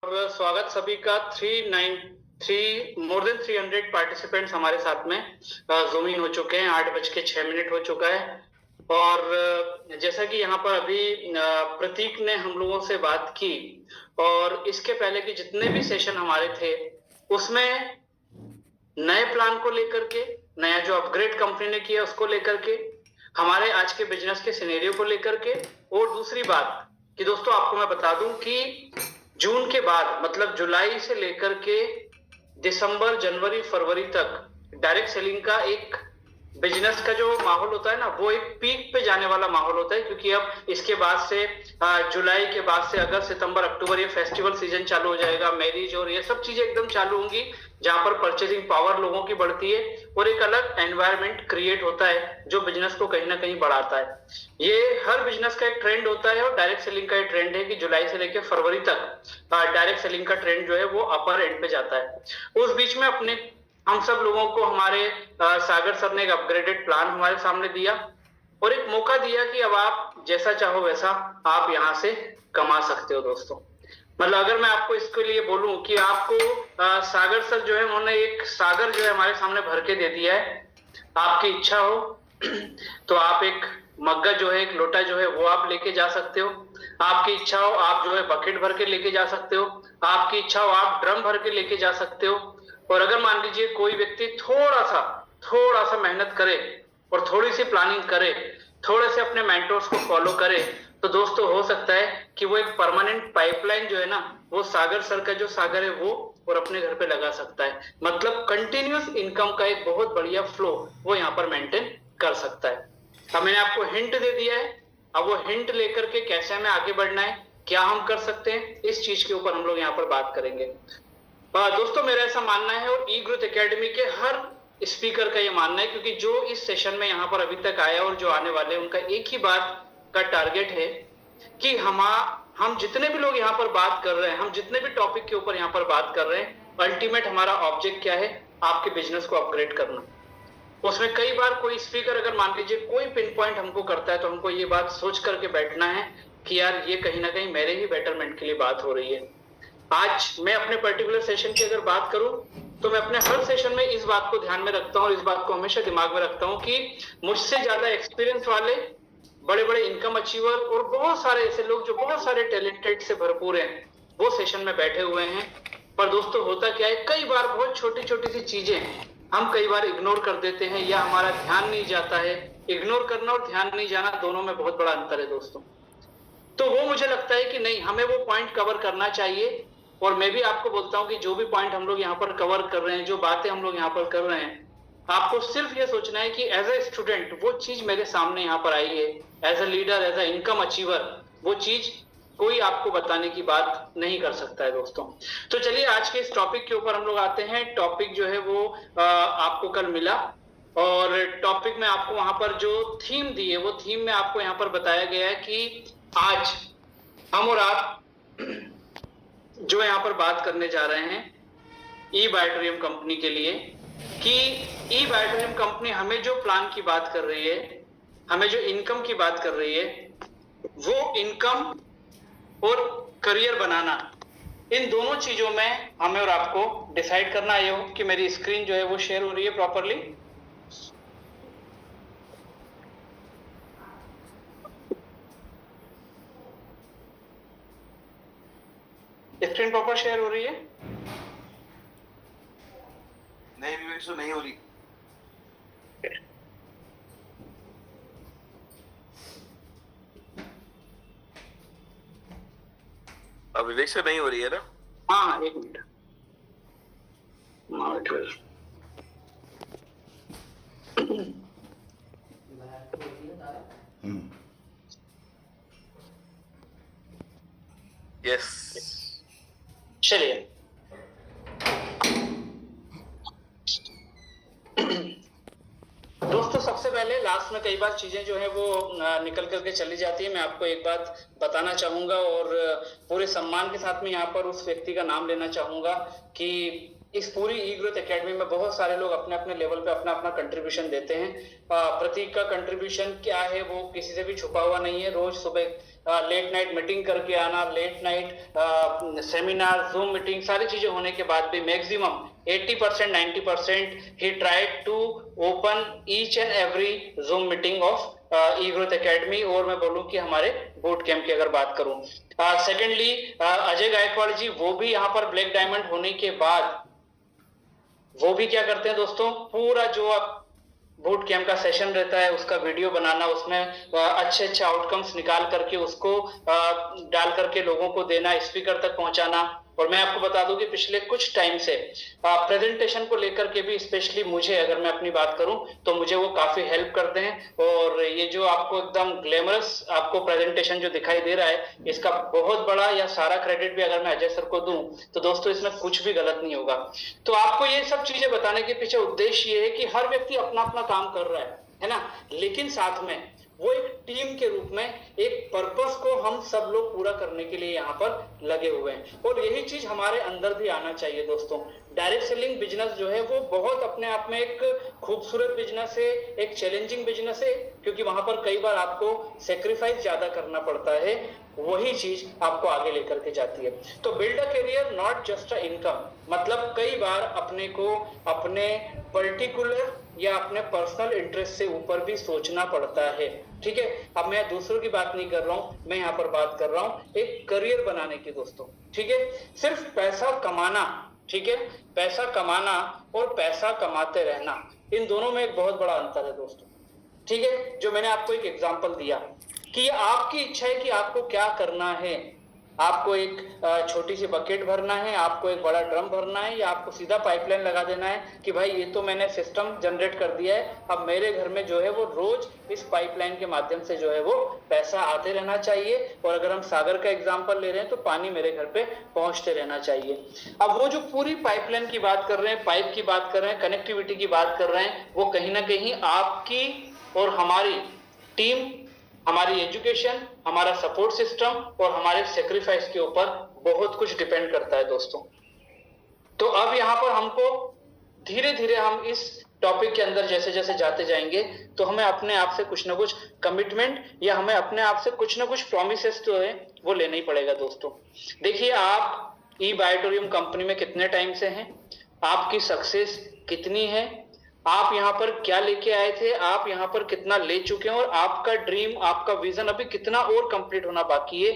और स्वागत सभी का। 393 मोर देन 300 पार्टिसिपेंट्स हमारे साथ में जूम इन हो चुके हैं। 8:06 हो चुका है। और जैसा कि यहाँ पर अभी प्रतीक ने हम लोगों से बात की, और इसके पहले के जितने भी सेशन हमारे थे उसमें नए प्लान को लेकर के, नया जो अपग्रेड कंपनी ने किया उसको लेकर के, हमारे आज के बिजनेस के सिनेरियो को लेकर के, और दूसरी बात कि दोस्तों आपको मैं बता दूं कि जून के बाद मतलब जुलाई से लेकर के दिसंबर, जनवरी, फरवरी तक डायरेक्ट सेलिंग का एक बिजनेस का जो माहौल होता है ना, वो एक पीक पे जाने वाला माहौल होता है। क्योंकि अब इसके बाद से जुलाई के बाद से अगस्त, सितंबर, अक्टूबर ये फेस्टिवल सीजन चालू हो जाएगा, मैरिज और ये सब चीजें एकदम चालू होंगी, जहां पर परचेजिंग पावर लोगों की बढ़ती है और एक अलग एनवायरनमेंट क्रिएट होता है जो बिजनेस को कहीं ना कहीं बढ़ाता है। ये हर बिजनेस का एक ट्रेंड होता है और डायरेक्ट सेलिंग का एक ट्रेंड है कि जुलाई से लेकर फरवरी तक डायरेक्ट सेलिंग का ट्रेंड जो है वो अपर एंड पे जाता है। उस बीच में अपने हम सब लोगों को हमारे सागर सर ने एक अपग्रेडेड प्लान हमारे सामने दिया और एक मौका दिया कि अब आप जैसा चाहो वैसा आप यहां से कमा सकते हो दोस्तों। मतलब अगर मैं आपको इसके लिए बोलूं कि आपको सागर सर जो है उन्होंने एक सागर जो है हमारे सामने भर के दे दिया है। आपकी इच्छा हो तो आप एक मग्गा जो है, एक लोटा जो है वो आप लेके जा सकते हो। आपकी इच्छा हो आप जो है बकेट भर के लेके जा सकते हो। आपकी इच्छा हो आप ड्रम भर के लेके जा सकते हो। और अगर मान लीजिए कोई व्यक्ति थोड़ा सा मेहनत करे और थोड़ी सी प्लानिंग करे, थोड़े से अपने मेंटोर्स को फॉलो करे, तो दोस्तों हो सकता है कि वो एक परमानेंट पाइपलाइन जो है ना, वो सागर सर का जो सागर है वो और अपने घर पे लगा सकता है। मतलब कंटिन्यूस इनकम का एक बहुत बढ़िया फ्लो वो यहाँ पर मेंटेन कर सकता है। अब मैंने आपको हिंट दे दिया है, अब वो हिंट लेकर के कैसे हमें आगे बढ़ना है, क्या हम कर सकते हैं, इस चीज के ऊपर हम लोग यहाँ पर बात करेंगे। दोस्तों मेरा ऐसा मानना है और ई ग्रोथ एकेडमी के हर स्पीकर का ये मानना है, क्योंकि जो इस सेशन में यहाँ पर अभी तक आया और जो आने वाले उनका एक ही बात का टारगेट है कि हम जितने भी लोग यहाँ पर बात कर रहे हैं, हम जितने भी टॉपिक के ऊपर यहाँ पर बात कर रहे हैं, अल्टीमेट हमारा ऑब्जेक्ट क्या है, आपके बिजनेस को अपग्रेड करना। उसमें कई बार कोई स्पीकर अगर मान लीजिए कोई पिन पॉइंट हमको करता है तो हमको ये बात सोच करके बैठना है कि यार ये कहीं ना कहीं मेरे ही बेटरमेंट के लिए बात हो रही है। आज मैं अपने पर्टिकुलर सेशन की अगर बात करूं तो मैं अपने हर सेशन में इस बात को ध्यान में रखता हूं और इस बात को हमेशा दिमाग में रखता हूं कि मुझसे ज्यादा एक्सपीरियंस वाले बड़े बड़े इनकम अचीवर और बहुत सारे ऐसे लोग जो बहुत सारे टैलेंटेड से भरपूर हैं वो सेशन में बैठे हुए हैं। पर दोस्तों होता क्या है, कई बार बहुत छोटी छोटी सी चीजें हम कई बार इग्नोर कर देते हैं या हमारा ध्यान नहीं जाता है। इग्नोर करना और ध्यान नहीं जाना दोनों में बहुत बड़ा अंतर है दोस्तों। तो वो मुझे लगता है कि नहीं, हमें वो पॉइंट कवर करना चाहिए। और मैं भी आपको बोलता हूं कि जो भी पॉइंट हम लोग यहाँ पर कवर कर रहे हैं, जो बातें हम लोग यहाँ पर कर रहे हैं, आपको सिर्फ ये सोचना है कि एज ए स्टूडेंट वो चीज मेरे सामने यहाँ पर आई है, as a leader, as a income achiever वो चीज कोई आपको बताने की बात नहीं कर सकता है दोस्तों। तो चलिए आज के इस टॉपिक के ऊपर हम लोग आते हैं। टॉपिक जो है वो आपको कल मिला और टॉपिक में आपको वहां पर जो थीम दी है वो थीम में आपको यहाँ पर बताया गया है कि आज हम और आप जो यहाँ पर बात करने जा रहे हैं ई बायोटेरियम कंपनी के लिए, कि ई बायोटेरियम कंपनी हमें जो प्लान की बात कर रही है, हमें जो इनकम की बात कर रही है, वो इनकम और करियर बनाना, इन दोनों चीजों में हमें और आपको डिसाइड करना है। कि मेरी स्क्रीन जो है वो शेयर हो रही है प्रॉपरली। स्क्रीन प्रॉपर शेयर हो रही है? नहीं विवेक तो नहीं हो रही। अब विवेक से नहीं हो रही है ना? हाँ एक मिनट। यस चलिए दोस्तों, सबसे पहले लास्ट में कई बार चीजें जो है वो निकल करके चली जाती है। मैं आपको एक बात बताना चाहूंगा और पूरे सम्मान के साथ में यहाँ पर उस व्यक्ति का नाम लेना चाहूंगा कि इस पूरी ई ग्रोथ एकेडमी में बहुत सारे लोग अपने अपने लेवल पे अपना अपना कंट्रीब्यूशन देते हैं। प्रतीक का कंट्रीब्यूशन क्या है वो किसी से भी छुपा हुआ नहीं है। रोज सुबह लेट नाइट मीटिंग करके आना, late night seminar, zoom meeting, सारी चीजें होने के बाद भी मैक्सिमम 80% 90% ही tried to open each and every zoom meeting of e growth academy. और मैं बोलूं कि हमारे बूट कैंप की अगर बात करूं, सेकेंडली अजय गायकवाड़ जी, वो भी यहाँ पर ब्लैक डायमंड होने के बाद वो भी क्या करते हैं दोस्तों, पूरा जो आप बूट कैंप का सेशन रहता है उसका वीडियो बनाना, उसमें अच्छे अच्छे आउटकम्स निकाल करके उसको डाल करके लोगों को देना, स्पीकर तक पहुंचाना। और मैं आपको बता दूं कि पिछले कुछ टाइम से प्रेजेंटेशन को लेकर के भी स्पेशली मुझे, अगर मैं अपनी बात करूं तो मुझे वो काफी हेल्प करते हैं। और ये जो आपको एकदम ग्लैमरस आपको प्रेजेंटेशन जो दिखाई दे रहा है, इसका बहुत बड़ा या सारा क्रेडिट भी अगर मैं अजय सर को दूं तो दोस्तों इसमें कुछ भी गलत नहीं होगा। तो आपको ये सब चीजें बताने के पीछे उद्देश्य ये है कि हर व्यक्ति अपना अपना काम कर रहा है ना, लेकिन साथ में वो एक टीम के रूप में एक पर्पस को हम सब लोग पूरा करने के लिए यहाँ पर लगे हुए हैं। और यही चीज हमारे अंदर भी आना चाहिए दोस्तों। डायरेक्ट सेलिंग बिजनेस जो है वो बहुत अपने आप में एक खूबसूरत बिजनेस है, एक चैलेंजिंग बिजनेस है, क्योंकि वहां पर कई बार आपको सेक्रीफाइस ज्यादा करना पड़ता है, वही चीज आपको आगे लेकर के जाती है। तो build a career not just a income, मतलब कई बार अपने को अपने पर्टिकुलर या अपने पर्सनल इंटरेस्ट से ऊपर भी सोचना पड़ता है। ठीक है, अब मैं दूसरों की बात नहीं कर रहा हूं, मैं यहाँ पर बात कर रहा हूं एक करियर बनाने की दोस्तों। ठीक है, सिर्फ पैसा कमाना, ठीक है, पैसा कमाना और पैसा कमाते रहना, इन दोनों में एक बहुत बड़ा अंतर है दोस्तों। ठीक है, जो मैंने आपको एक एग्जांपल दिया कि ये आपकी इच्छा है कि आपको क्या करना है, आपको एक छोटी सी बकेट भरना है, आपको एक बड़ा ड्रम भरना है, या आपको सीधा पाइपलाइन लगा देना है कि भाई ये तो मैंने सिस्टम जनरेट कर दिया है, अब मेरे घर में जो है वो रोज इस पाइपलाइन के माध्यम से जो है वो पैसा आते रहना चाहिए। और अगर हम सागर का एग्जांपल ले रहे हैं तो पानी मेरे घर पे पहुंचते रहना चाहिए। अब वो जो पूरी पाइपलाइन की बात कर रहे हैं, पाइप की बात कर रहे हैं, कनेक्टिविटी की बात कर रहे हैं, वो कहीं ना कहीं आपकी और हमारी टीम, हमारी एजुकेशन, हमारा सपोर्ट सिस्टम और हमारे सेक्रीफाइस के ऊपर बहुत कुछ डिपेंड करता है दोस्तों। तो अब यहाँ पर हमको धीरे धीरे हम इस टॉपिक के अंदर जैसे जैसे जाते जाएंगे तो हमें अपने आप से कुछ ना कुछ कमिटमेंट या हमें अपने आप से कुछ ना कुछ प्रॉमिसेस जो है वो लेना ही पड़ेगा दोस्तों। देखिए, आप ई बायोटोरियम कंपनी में कितने टाइम से हैं, आपकी सक्सेस कितनी है, आप यहाँ पर क्या लेके आए थे, आप यहाँ पर कितना ले चुके हैं, और आपका ड्रीम, आपका विजन अभी कितना और कंप्लीट होना बाकी है,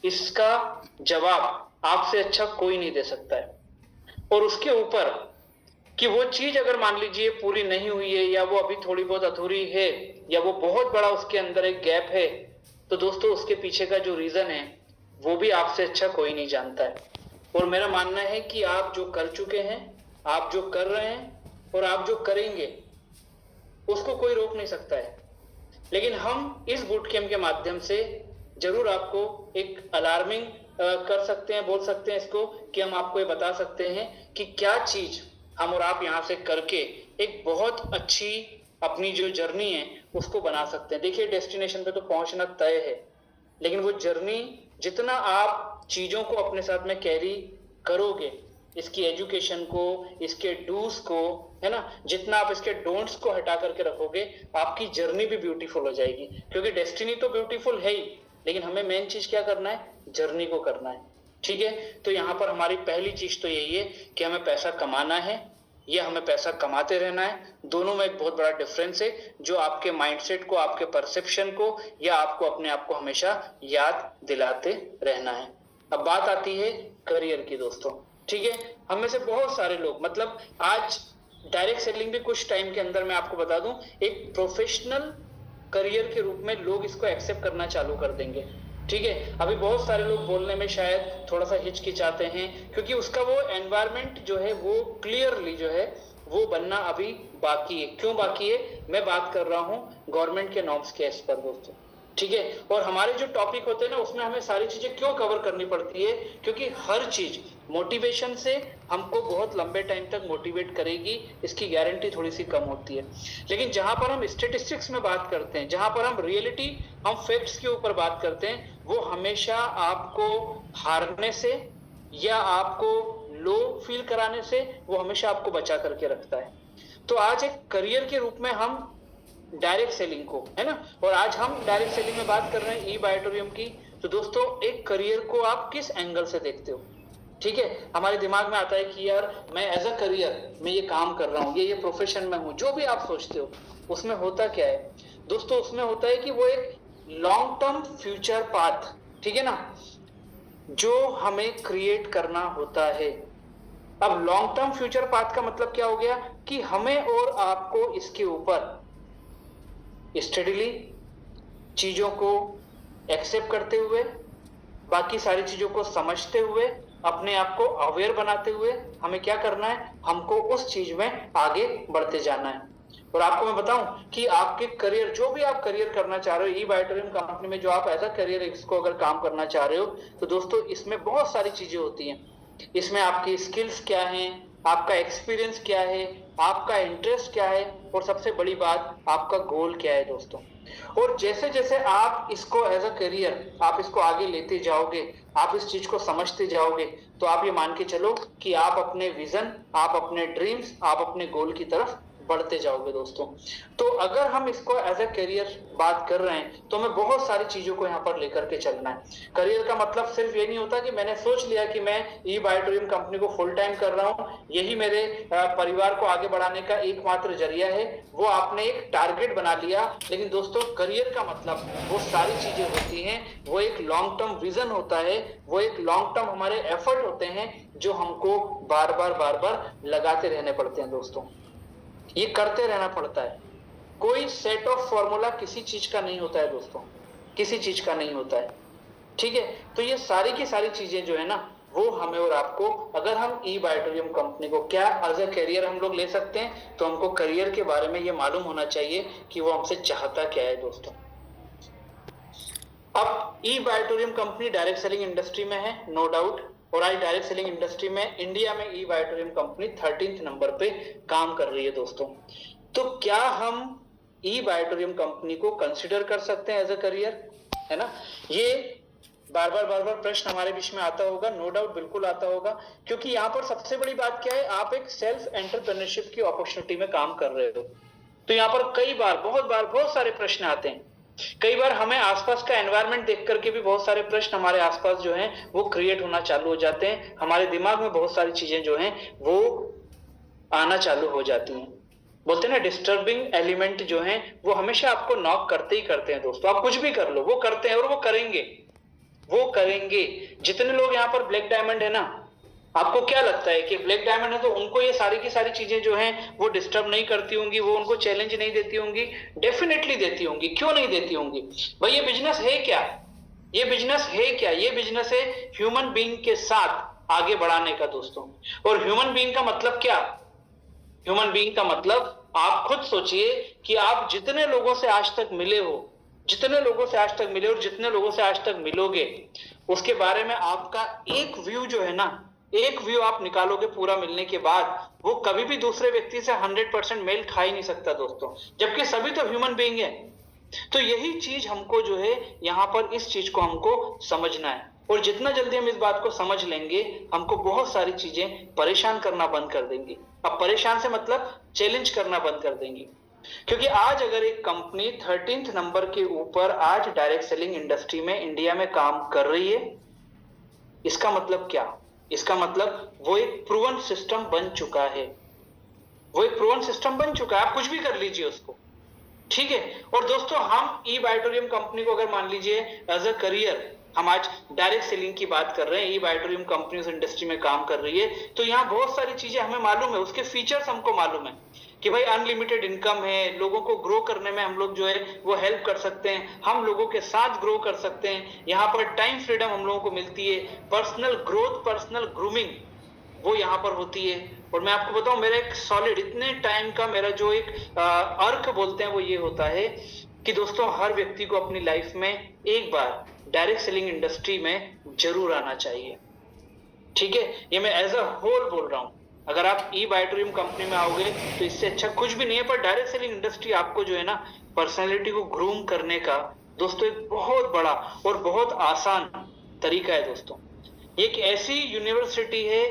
इसका जवाब आपसे अच्छा कोई नहीं दे सकता है। और उसके ऊपर कि वो चीज अगर मान लीजिए पूरी नहीं हुई है, या वो अभी थोड़ी बहुत अधूरी है, या वो बहुत बड़ा उसके अंदर एक गैप है, तो दोस्तों उसके पीछे का जो रीजन है वो भी आपसे अच्छा कोई नहीं जानता है। और मेरा मानना है कि आप जो कर चुके हैं, आप जो कर रहे हैं और आप जो करेंगे, उसको कोई रोक नहीं सकता है। लेकिन हम इस बूट कैंप के माध्यम से जरूर आपको एक अलार्मिंग कर सकते हैं, बोल सकते हैं इसको, कि हम आपको ये बता सकते हैं कि क्या चीज हम और आप यहाँ से करके एक बहुत अच्छी अपनी जो जर्नी है उसको बना सकते हैं। देखिए, डेस्टिनेशन पे तो पहुंचना तय है, लेकिन वो जर्नी जितना आप चीजों को अपने साथ में कैरी करोगे, इसकी एजुकेशन को, इसके डूज को, है ना, जितना आप इसके डोंट्स को हटा करके रखोगे, आपकी जर्नी भी ब्यूटीफुल हो जाएगी। क्योंकि डेस्टिनी तो ब्यूटीफुल है ही, लेकिन हमें मेन चीज क्या करना है, जर्नी को करना है। ठीक है, तो यहाँ पर हमारी पहली चीज तो यही है कि हमें पैसा कमाना है या हमें पैसा कमाते रहना है। दोनों में एक बहुत बड़ा डिफरेंस है, जो आपके माइंडसेट को, आपके परसेप्शन को या आपको अपने आप को हमेशा याद दिलाते रहना है। अब बात आती है करियर की दोस्तों। ठीक है, हम में से बहुत सारे लोग, मतलब आज डायरेक्ट सेलिंग भी कुछ टाइम के अंदर मैं आपको बता दूं एक प्रोफेशनल करियर के रूप में लोग इसको एक्सेप्ट करना चालू कर देंगे। ठीक है, अभी बहुत सारे लोग बोलने में शायद थोड़ा सा हिचकिचाते हैं, क्योंकि उसका वो एनवायरनमेंट जो है वो क्लियरली जो है वो बनना अभी बाकी है। क्यों बाकी है? मैं बात कर रहा हूँ गवर्नमेंट के नॉर्म्स के एज पर दोस्तों। ठीक है, और हमारे जो टॉपिक होते हैं ना, उसमें हमें सारी चीजें क्यों कवर करनी पड़ती है, क्योंकि हर चीज मोटिवेशन से हमको बहुत लंबे टाइम तक मोटिवेट करेगी, इसकी गारंटी थोड़ी सी कम होती है। लेकिन जहां पर हम स्टेटिस्टिक्स में बात करते हैं, जहां पर हम रियलिटी, हम फैक्ट्स के ऊपर बात करते हैं, वो हमेशा आपको हारने से या आपको लो फील कराने से वो हमेशा आपको बचा करके रखता है। तो आज एक करियर के रूप में हम डायरेक्ट सेलिंग को, है ना। और आज हम डायरेक्ट सेलिंग में बात कर रहे हैं ई बायोटोरियम की। तो दोस्तों, एक करियर को आप किस एंगल से देखते हो? ठीक है, हमारे दिमाग में आता है कि यार मैं एज अ करियर मैं ये काम कर रहा हूँ, ये प्रोफेशन में हूँ, जो भी आप सोचते हो। उसमें होता क्या है दोस्तों? उसमें होता है कि वो एक लॉन्ग टर्म फ्यूचर पाथ, ठीक है ना, जो हमें क्रिएट करना होता है। अब लॉन्ग टर्म फ्यूचर पाथ का मतलब क्या हो गया कि हमें और आपको इसके ऊपर स्टडीली चीजों को एक्सेप्ट करते हुए, बाकी सारी चीजों को समझते हुए, अपने आप को अवेयर बनाते हुए हमें क्या करना है? हमको उस चीज में आगे बढ़ते जाना है। और आपको मैं बताऊं कि आपके करियर, जो भी आप करियर करना चाह रहे हो ई बायोटोरियम कंपनी में, जो आप एज अ करियर इसको अगर काम करना चाह रहे हो, तो दोस्तों इसमें बहुत सारी चीजें होती हैं। इसमें आपकी स्किल्स क्या हैं, आपका एक्सपीरियंस क्या है, आपका इंटरेस्ट क्या है, और सबसे बड़ी बात आपका गोल क्या है दोस्तों। और जैसे जैसे आप इसको एज अ करियर आप इसको आगे लेते जाओगे, आप इस चीज को समझते जाओगे, तो आप ये मान के चलो कि आप अपने विजन, आप अपने ड्रीम्स, आप अपने गोल की तरफ बढ़ते जाओगे दोस्तों। तो अगर हम इसको एज अ करियर बात कर रहे हैं, तो हमें बहुत सारी चीजों को यहाँ पर लेकर के चलना है। करियर का मतलब सिर्फ ये नहीं होता कि मैंने सोच लिया कि मैं ई बायोटोरियम कंपनी को फुल टाइम कर रहा हूँ, यही मेरे परिवार को आगे बढ़ाने का एकमात्र जरिया है, वो आपने एक टारगेट बना लिया। लेकिन दोस्तों, करियर का मतलब वो सारी चीजें होती हैं, वो एक लॉन्ग टर्म विजन होता है, वो एक लॉन्ग टर्म हमारे एफर्ट होते हैं, जो हमको बार बार लगाते रहने पड़ते हैं दोस्तों। ये करते रहना पड़ता है। कोई सेट ऑफ फॉर्मूला किसी चीज का नहीं होता है दोस्तों, किसी चीज का नहीं होता है, ठीक है। तो ये सारी की सारी चीजें जो है ना, वो हमें और आपको, अगर हम ई बायोटोरियम कंपनी को क्या एज अ करियर हम लोग ले सकते हैं, तो हमको करियर के बारे में ये मालूम होना चाहिए कि वो हमसे चाहता क्या है दोस्तों। अब ई Biotorium company direct selling industry में है, नो डाउट। और आज डायरेक्ट सेलिंग इंडस्ट्री में इंडिया में ई बायोटोरियम कंपनी 13th नंबर पे काम कर रही है दोस्तों। तो क्या हम ई बायोटोरियम कंपनी को कंसिडर कर सकते हैं एज अ करियर, है ना? ये बार बार प्रश्न हमारे बीच में आता होगा, नो डाउट बिल्कुल आता होगा, क्योंकि यहाँ पर सबसे बड़ी बात क्या है, आप एक सेल्फ एंटरप्रेन्योरशिप की अपॉर्चुनिटी में काम कर रहे हो। तो यहाँ पर कई बार बहुत सारे प्रश्न आते हैं। कई बार हमें आसपास का एनवायरनमेंट देख करके भी बहुत सारे प्रश्न हमारे आसपास जो हैं वो क्रिएट होना चालू हो जाते हैं। हमारे दिमाग में बहुत सारी चीजें जो हैं वो आना चालू हो जाती हैं। बोलते हैं ना, डिस्टर्बिंग एलिमेंट जो हैं वो हमेशा आपको नॉक करते ही करते हैं दोस्तों। आप कुछ भी कर लो, वो करते हैं और वो करेंगे। जितने लोग यहाँ पर ब्लैक डायमंड है ना, आपको क्या लगता है कि ब्लैक डायमंड है तो उनको ये सारी की सारी चीजें जो हैं वो डिस्टर्ब नहीं करती होंगी, वो उनको चैलेंज नहीं देती होंगी? डेफिनेटली देती होंगी। क्यों नहीं देती होंगी भाई? ये बिजनेस है क्या? ये बिजनेस है ह्यूमन बीइंग के साथ आगे बढ़ाने का दोस्तों। और ह्यूमन बीइंग का मतलब क्या? ह्यूमन बीइंग का मतलब, आप खुद सोचिए कि आप जितने लोगों से आज तक मिले हो, और जितने लोगों से आज तक मिलोगे, उसके बारे में आपका एक व्यू जो है ना, एक व्यू आप निकालोगे पूरा मिलने के बाद, वो कभी भी दूसरे व्यक्ति से 100% मेल खा ही नहीं सकता दोस्तों, जबकि सभी तो ह्यूमन बीइंग है। तो यही चीज हमको जो है यहाँ पर, इस चीज को हमको समझना है। और जितना जल्दी हम इस बात को समझ लेंगे, हमको बहुत सारी चीजें परेशान करना बंद कर देंगी। अब परेशान से मतलब चैलेंज करना बंद कर देंगी। क्योंकि आज अगर एक कंपनी 13th नंबर के ऊपर आज डायरेक्ट सेलिंग इंडस्ट्री में इंडिया में काम कर रही है, इसका मतलब क्या? इसका मतलब वो एक प्रूवन सिस्टम बन चुका है। आप कुछ भी कर लीजिए उसको, ठीक है। और दोस्तों, हम ई बायोटोरियम कंपनी को अगर मान लीजिए एज अ करियर, हम आज डायरेक्ट सेलिंग की बात कर रहे हैं, ई बायोटोरियम कंपनी उस इंडस्ट्री में काम कर रही है, तो यहाँ बहुत सारी चीजें हमें मालूम है, उसके फीचर्स हमको मालूम है कि भाई अनलिमिटेड इनकम है, लोगों को ग्रो करने में हम लोग जो है वो हेल्प कर सकते हैं, हम लोगों के साथ ग्रो कर सकते हैं, यहाँ पर टाइम फ्रीडम हम लोगों को मिलती है, पर्सनल ग्रोथ, पर्सनल ग्रूमिंग वो यहाँ पर होती है। और मैं आपको बताऊं, मेरा एक सॉलिड इतने टाइम का मेरा जो एक अर्क बोलते हैं वो ये होता है कि दोस्तों, हर व्यक्ति को अपनी लाइफ में एक बार डायरेक्ट सेलिंग इंडस्ट्री में जरूर आना चाहिए, ठीक है। ये मैं एज अ होल बोल रहा हूं। अगर आप ई बायोटोरियम कंपनी में आओगे तो इससे अच्छा कुछ भी नहीं है, पर डायरेक्ट सेलिंग इंडस्ट्री आपको जो है ना, पर्सनैलिटी को ग्रूम करने का दोस्तों एक बहुत बड़ा और बहुत आसान तरीका है दोस्तों। एक ऐसी यूनिवर्सिटी है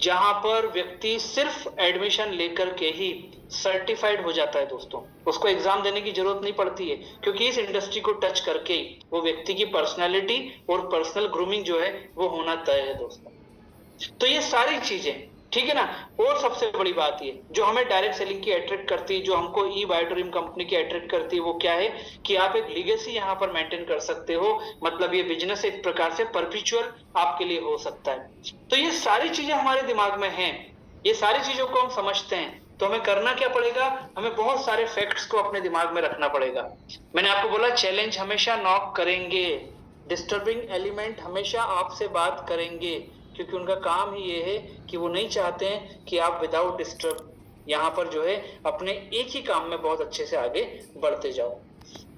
जहां पर व्यक्ति सिर्फ एडमिशन लेकर के ही सर्टिफाइड हो जाता है दोस्तों, उसको एग्जाम देने की जरूरत नहीं पड़ती है, क्योंकि इस इंडस्ट्री को टच करके ही वो व्यक्ति की पर्सनैलिटी और पर्सनल ग्रूमिंग जो है वो होना तय है दोस्तों। तो ये सारी चीजें, ठीक है ना। और सबसे बड़ी बात ये जो हमें डायरेक्ट सेलिंग की अट्रैक्ट करती है, जो हमको ई बायोटोरियम कंपनी की अट्रैक्ट करती है, वो क्या है कि आप एक लीगेसी यहाँ पर मेंटेन कर सकते हो। मतलब ये बिजनेस एक प्रकार से परपिचुअल आपके लिए हो सकता है। तो ये सारी चीजें हमारे दिमाग में हैं, ये सारी चीजों को हम समझते हैं, तो हमें करना क्या पड़ेगा, हमें बहुत सारे फैक्ट्स को अपने दिमाग में रखना पड़ेगा। मैंने आपको बोला चैलेंज हमेशा नॉक करेंगे, डिस्टर्बिंग एलिमेंट हमेशा आपसे बात करेंगे, क्योंकि उनका काम ही ये है कि वो नहीं चाहते हैं कि आप विदाउट डिस्टर्ब यहाँ पर जो है अपने एक ही काम में बहुत अच्छे से आगे बढ़ते जाओ।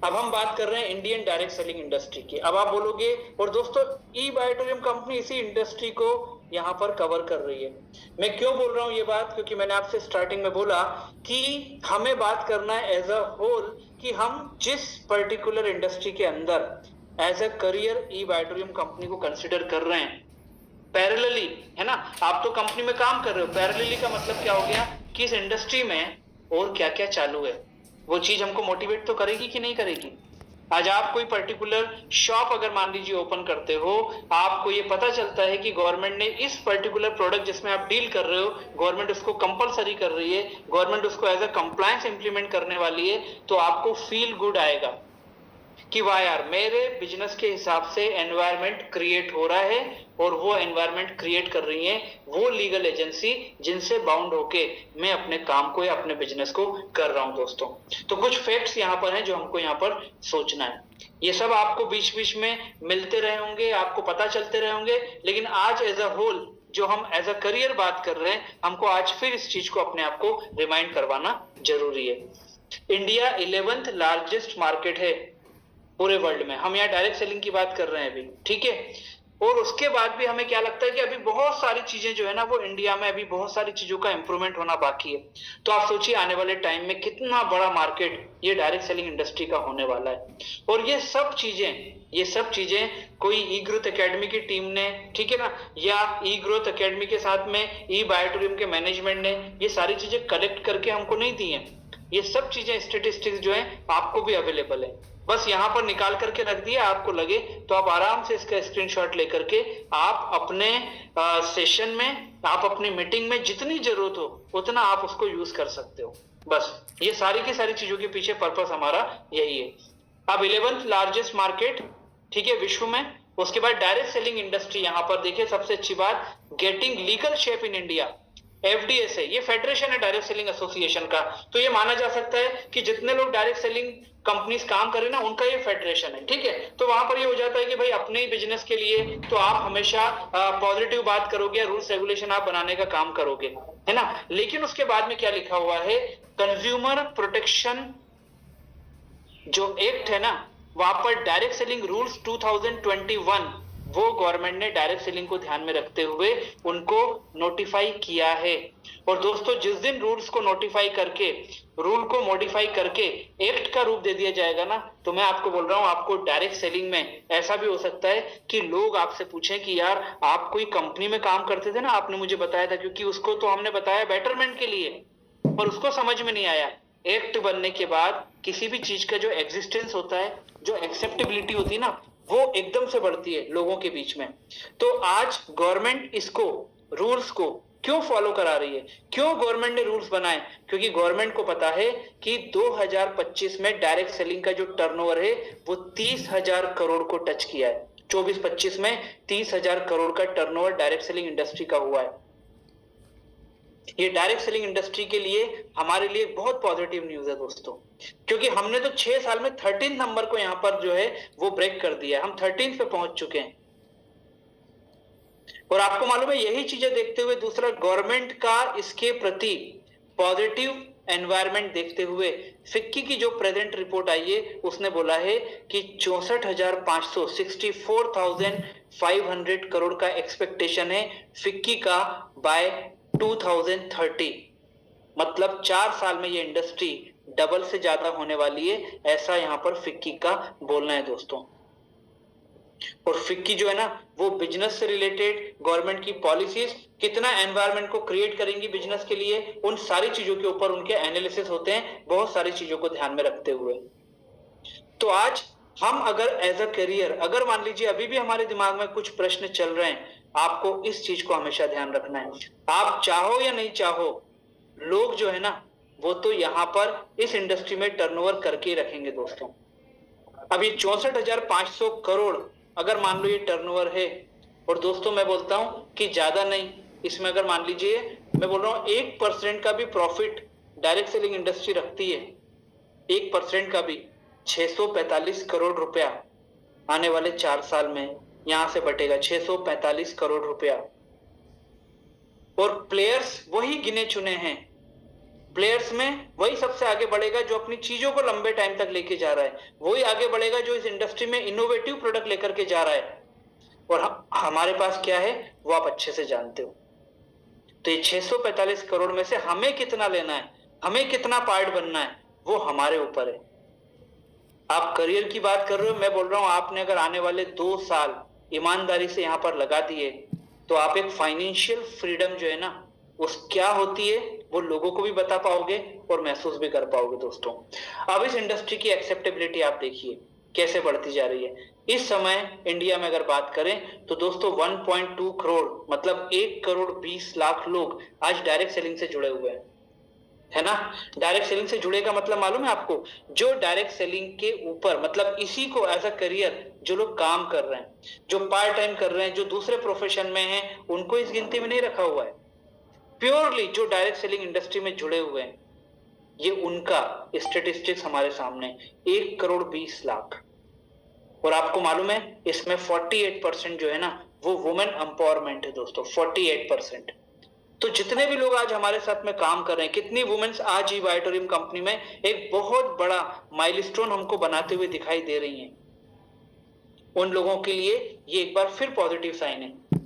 अब हम बात कर रहे हैं इंडियन डायरेक्ट सेलिंग इंडस्ट्री की। अब आप बोलोगे, और दोस्तों ई बायोटोरियम कंपनी इसी इंडस्ट्री को यहाँ पर कवर कर रही है। मैं क्यों बोल रहा हूँ ये बात, क्योंकि मैंने आपसे स्टार्टिंग में बोला कि हमें बात करना है एज अ होल, कि हम जिस पर्टिकुलर इंडस्ट्री के अंदर as a career E Biotorium company को कंसिडर कर रहे हैं पैरेलली, है ना। आप तो कंपनी में काम कर रहे हो, पैरेलली का मतलब क्या हो गया कि इस इंडस्ट्री में और क्या क्या चालू है, वो चीज हमको मोटिवेट तो करेगी कि नहीं करेगी। आज आप कोई पर्टिकुलर शॉप अगर मान लीजिए ओपन करते हो, आपको ये पता चलता है कि गवर्नमेंट ने इस पर्टिकुलर प्रोडक्ट जिसमें आप डील कर रहे हो, गवर्नमेंट उसको कंपलसरी कर रही है, गवर्नमेंट उसको एज अ कंप्लायंस इंप्लीमेंट करने वाली है, तो आपको फील गुड आएगा कि वाह यार मेरे बिजनेस के हिसाब से एनवायरनमेंट क्रिएट हो रहा है, और वो एनवायरनमेंट क्रिएट कर रही है वो लीगल एजेंसी जिनसे बाउंड होके मैं अपने काम को या अपने बिजनेस को कर रहा हूं दोस्तों। तो कुछ फैक्ट्स यहाँ पर हैं जो हमको यहाँ पर सोचना है। ये सब आपको बीच बीच में मिलते रहे होंगे, आपको पता चलते रहे होंगे, लेकिन आज एज अ होल जो हम एज अ करियर बात कर रहे हैं, हमको आज फिर इस चीज को अपने आप को रिमाइंड करवाना जरूरी है। इंडिया 11th लार्जेस्ट मार्केट है पूरे वर्ल्ड में, हम यहाँ डायरेक्ट सेलिंग की बात कर रहे हैं अभी, ठीक है। और उसके बाद भी हमें क्या लगता है कि अभी बहुत सारी चीजें जो है ना वो इंडिया में अभी बहुत सारी चीजों का इंप्रूवमेंट होना बाकी है। तो आप सोचिए आने वाले टाइम में कितना बड़ा मार्केट ये डायरेक्ट सेलिंग इंडस्ट्री का होने वाला है। और ये सब चीजें कोई ई ग्रोथ एकेडमी की टीम ने, ठीक है ना, या ई ग्रोथ एकेडमी के साथ में ई बायोटोरियम के मैनेजमेंट ने ये सारी चीजें कलेक्ट करके हमको नहीं दी है। ये सब चीजें स्टेटिस्टिक्स जो है आपको भी अवेलेबल है, बस यहाँ पर निकाल करके रख दिया। आपको लगे तो आप आराम से इसका स्क्रीनशॉट लेकर के आप अपने सेशन में, आप अपनी मीटिंग में जितनी जरूरत हो उतना आप उसको यूज कर सकते हो। बस ये सारी की सारी चीजों के पीछे पर्पस हमारा यही है। अब 11th लार्जेस्ट मार्केट, ठीक है, विश्व में। उसके बाद डायरेक्ट सेलिंग इंडस्ट्री, यहाँ पर देखिए सबसे अच्छी बात, getting legal shape in India. FDS है, ये फेडरेशन है डायरेक्ट सेलिंग एसोसिएशन का। तो ये माना जा सकता है कि जितने लोग डायरेक्ट सेलिंग कंपनीज काम कर रहे हैं ना, उनका ये फेडरेशन है, ठीक है। तो वहां पर ये हो जाता है कि भाई अपने ही बिजनेस के लिए तो आप हमेशा पॉजिटिव बात करोगे, रूल्स रेगुलेशन आप बनाने का काम करोगे, है ना। लेकिन उसके बाद में क्या लिखा हुआ है, कंज्यूमर प्रोटेक्शन जो एक्ट है ना, वहां पर डायरेक्ट सेलिंग रूल्स 2021 वो गवर्नमेंट ने डायरेक्ट सेलिंग को ध्यान में रखते हुए उनको नोटिफाई किया है। और दोस्तों जिस दिन रूल्स को नोटिफाई करके, रूल को मॉडिफाई करके एक्ट का रूप दे दिया जाएगा ना, तो मैं आपको बोल रहा हूं आपको डायरेक्ट सेलिंग में ऐसा भी हो सकता है कि लोग आपसे पूछें कि यार आप कोई कंपनी में काम करते थे ना, आपने मुझे बताया था, क्योंकि उसको तो हमने बताया बेटरमेंट के लिए, और उसको समझ में नहीं आया। एक्ट बनने के बाद किसी भी चीज का जो एग्जिस्टेंस होता है, जो एक्सेप्टेबिलिटी होती है ना, वो एकदम से बढ़ती है लोगों के बीच में। तो आज गवर्नमेंट इसको, रूल्स को क्यों फॉलो करा रही है, क्यों गवर्नमेंट ने रूल्स बनाए, क्योंकि गवर्नमेंट को पता है कि 2025 में डायरेक्ट सेलिंग का जो टर्नओवर है वो 30,000 करोड़ को टच किया है। 24-25 में 30,000 करोड़ का टर्नओवर डायरेक्ट सेलिंग इंडस्ट्री का हुआ है। ये डायरेक्ट सेलिंग इंडस्ट्री के लिए, हमारे लिए बहुत पॉजिटिव न्यूज है दोस्तों, क्योंकि हमने तो 6 साल में 13 नंबर को यहाँ पर जो है वो ब्रेक कर दिया, हम 13 पे पहुंच चुके हैं। और आपको मालूम है यही चीजें देखते हुए दूसरा गवर्नमेंट का इसके प्रति पॉजिटिव एनवायरनमेंट देखते हुए फिक्की की जो प्रेजेंट रिपोर्ट आई है उसने बोला है कि 64,500 64,500 करोड़ का एक्सपेक्टेशन है फिक्की का बाय 2030। मतलब 4 साल में ये इंडस्ट्री डबल से ज्यादा होने वाली है, ऐसा यहाँ पर फिक्की का बोलना है दोस्तों। और फिक्की जो है ना वो बिजनेस से रिलेटेड, गवर्नमेंट की पॉलिसीज कितना एनवायरनमेंट को क्रिएट करेंगी बिजनेस के लिए, उन सारी चीजों के ऊपर उनके एनालिसिस होते हैं, बहुत सारी चीजों को ध्यान में रखते हुए। तो आज हम अगर एज अ करियर, अगर मान लीजिए अभी भी हमारे दिमाग में कुछ प्रश्न चल रहे हैं, आपको इस चीज को हमेशा ध्यान रखना है। आप चाहो या नहीं चाहो, लोग जो है ना वो तो यहाँ पर इस इंडस्ट्री में टर्नओवर करके ही रखेंगे दोस्तों। अभी 64,500 करोड़ अगर मान लो ये टर्नओवर है, और दोस्तों मैं बोलता हूं कि ज्यादा नहीं, इसमें अगर मान लीजिए मैं बोल रहा हूं 1% का भी प्रॉफिट डायरेक्ट सेलिंग इंडस्ट्री रखती है, 1% का भी 645 करोड़ रुपया आने वाले 4 साल में यहां से बटेगा, 645 करोड़ रुपया। और प्लेयर्स वही गिने चुने हैं, प्लेयर्स में वही सबसे आगे बढ़ेगा जो अपनी चीजों को लंबे टाइम तक लेके जा रहा है, वही आगे बढ़ेगा जो इस इंडस्ट्री में इनोवेटिव प्रोडक्ट लेकर के जा रहा है। और हमारे पास क्या है वो आप अच्छे से जानते हो। तो ये 645 करोड़ में से हमें कितना लेना है, हमें कितना पार्ट बनना है, वो हमारे ऊपर है। आप करियर की बात कर रहे हो, मैं बोल रहा हूं आपने अगर आने वाले 2 साल ईमानदारी से यहां पर लगा दिए तो आप एक फाइनेंशियल फ्रीडम जो है ना उस क्या होती है वो लोगों को भी बता पाओगे और महसूस भी कर पाओगे दोस्तों। अब इस इंडस्ट्री की एक्सेप्टेबिलिटी आप देखिए कैसे बढ़ती जा रही है। इस समय इंडिया में अगर बात करें तो दोस्तों 1.2 करोड़ मतलब 1 करोड़ 20 लाख लोग आज डायरेक्ट सेलिंग से जुड़े हुए हैं, है ना। डायरेक्ट सेलिंग से जुड़े का मतलब मालूम है आपको, जो डायरेक्ट सेलिंग के ऊपर मतलब इसी को एज अ करियर जो लोग काम कर रहे हैं, जो पार्ट टाइम कर रहे हैं, जो दूसरे प्रोफेशन में हैं, उनको इस गिनती में नहीं रखा हुआ है। प्योरली जो डायरेक्ट सेलिंग इंडस्ट्री में जुड़े हुए हैं, ये उनका स्टेटिस्टिक्स हमारे सामने 1 करोड़ 20 लाख। और आपको मालूम है इसमें 48% जो है ना वो वुमेन एम्पावरमेंट है दोस्तों, 48%। तो जितने भी लोग आज हमारे साथ में काम कर रहे हैं, कितनी वुमेन्स आज ई बायोटोरियम कंपनी में एक बहुत बड़ा माइलस्टोन हमको बनाते हुए दिखाई दे रही हैं, उन लोगों के लिए ये एक बार फिर पॉजिटिव साइन है।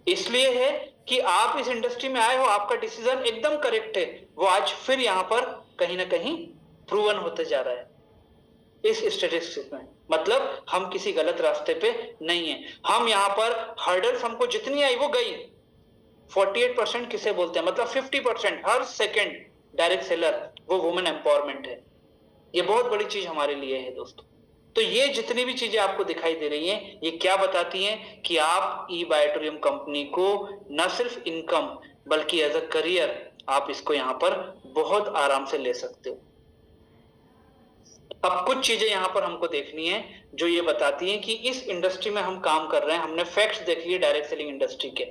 इसलिए है कि आप इस इंडस्ट्री में आए हो, आपका डिसीजन एकदम करेक्ट है, वो आज फिर यहां पर कहीं ना कहीं प्रूवन होते जा रहा है इस स्टेटिस्टिक्स में। मतलब हम किसी गलत रास्ते पे नहीं है, हम यहाँ पर हर्डल्स हमको जितनी आई वो गई। 48% किसे बोलते हैं, मतलब 50% हर सेकंड डायरेक्ट सेलर वो वुमेन एम्पावरमेंट है। ये बहुत बड़ी चीज हमारे लिए है दोस्तों। तो ये जितनी भी चीजें आपको दिखाई दे रही हैं, ये क्या बताती हैं कि आप ई बायोटोरियम कंपनी को न सिर्फ इनकम बल्कि एज अ करियर आप इसको यहाँ पर बहुत आराम से ले सकते हो। अब कुछ चीजें यहाँ पर हमको देखनी है जो ये बताती हैं कि इस इंडस्ट्री में हम काम कर रहे हैं। हमने फैक्ट्स देख लिए डायरेक्ट सेलिंग इंडस्ट्री के।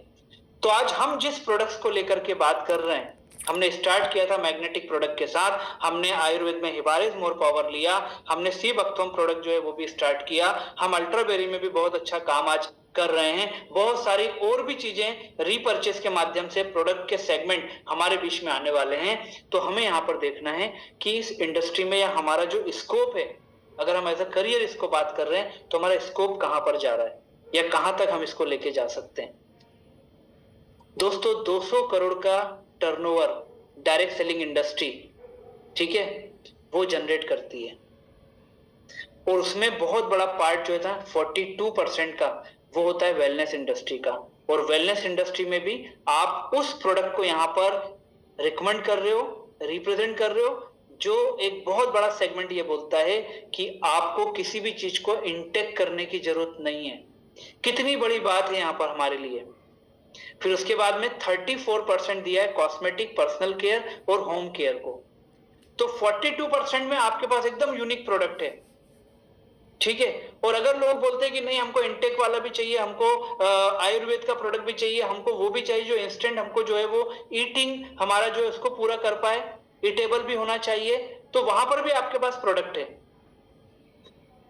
तो आज हम जिस प्रोडक्ट्स को लेकर के बात कर रहे हैं, हमने स्टार्ट किया था मैग्नेटिक प्रोडक्ट के साथ, हमने आयुर्वेद में हिबारिस मोर पावर लिया, हमने सी बक्थोम प्रोडक्ट जो है वो भी स्टार्ट किया, हम अल्ट्राबेरी में भी बहुत अच्छा काम आज कर रहे हैं। बहुत सारी और भी चीजें रीपर्चेस के माध्यम से प्रोडक्ट के सेगमेंट हमारे बीच में आने वाले हैं। तो हमें यहाँ पर देखना है कि इस इंडस्ट्री में या हमारा जो स्कोप है, अगर हम एज अ करियर इसको बात कर रहे हैं तो हमारा स्कोप कहाँ पर जा रहा है या कहाँ तक हम इसको लेके जा सकते हैं। दोस्तों 200 करोड़ का टर्नओवर डायरेक्ट सेलिंग इंडस्ट्री, ठीक है, वो जनरेट करती है और उसमें बहुत बड़ा पार्ट जो है 42% का वो होता है वेलनेस इंडस्ट्री का। और वेलनेस इंडस्ट्री में भी आप उस प्रोडक्ट को यहाँ पर रिकमेंड कर रहे हो, रिप्रेजेंट कर रहे हो, जो एक बहुत बड़ा सेगमेंट ये बोलता है कि आपको किसी भी चीज को इनटेक करने की जरूरत नहीं है। कितनी बड़ी बात है यहाँ पर हमारे लिए। फिर उसके बाद में 34% दिया है कॉस्मेटिक, पर्सनल केयर और होम केयर को। तो 42% में आपके पास एकदम यूनिक प्रोडक्ट है, ठीक है। और अगर लोग बोलते हैं कि नहीं हमको इनटेक वाला भी चाहिए, हमको आयुर्वेद का प्रोडक्ट भी चाहिए, हमको वो भी चाहिए जो इंस्टेंट हमको जो है वो ईटिंग हमारा जो है उसको पूरा कर पाए, ईटेबल भी होना चाहिए, तो वहां पर भी आपके पास प्रोडक्ट है।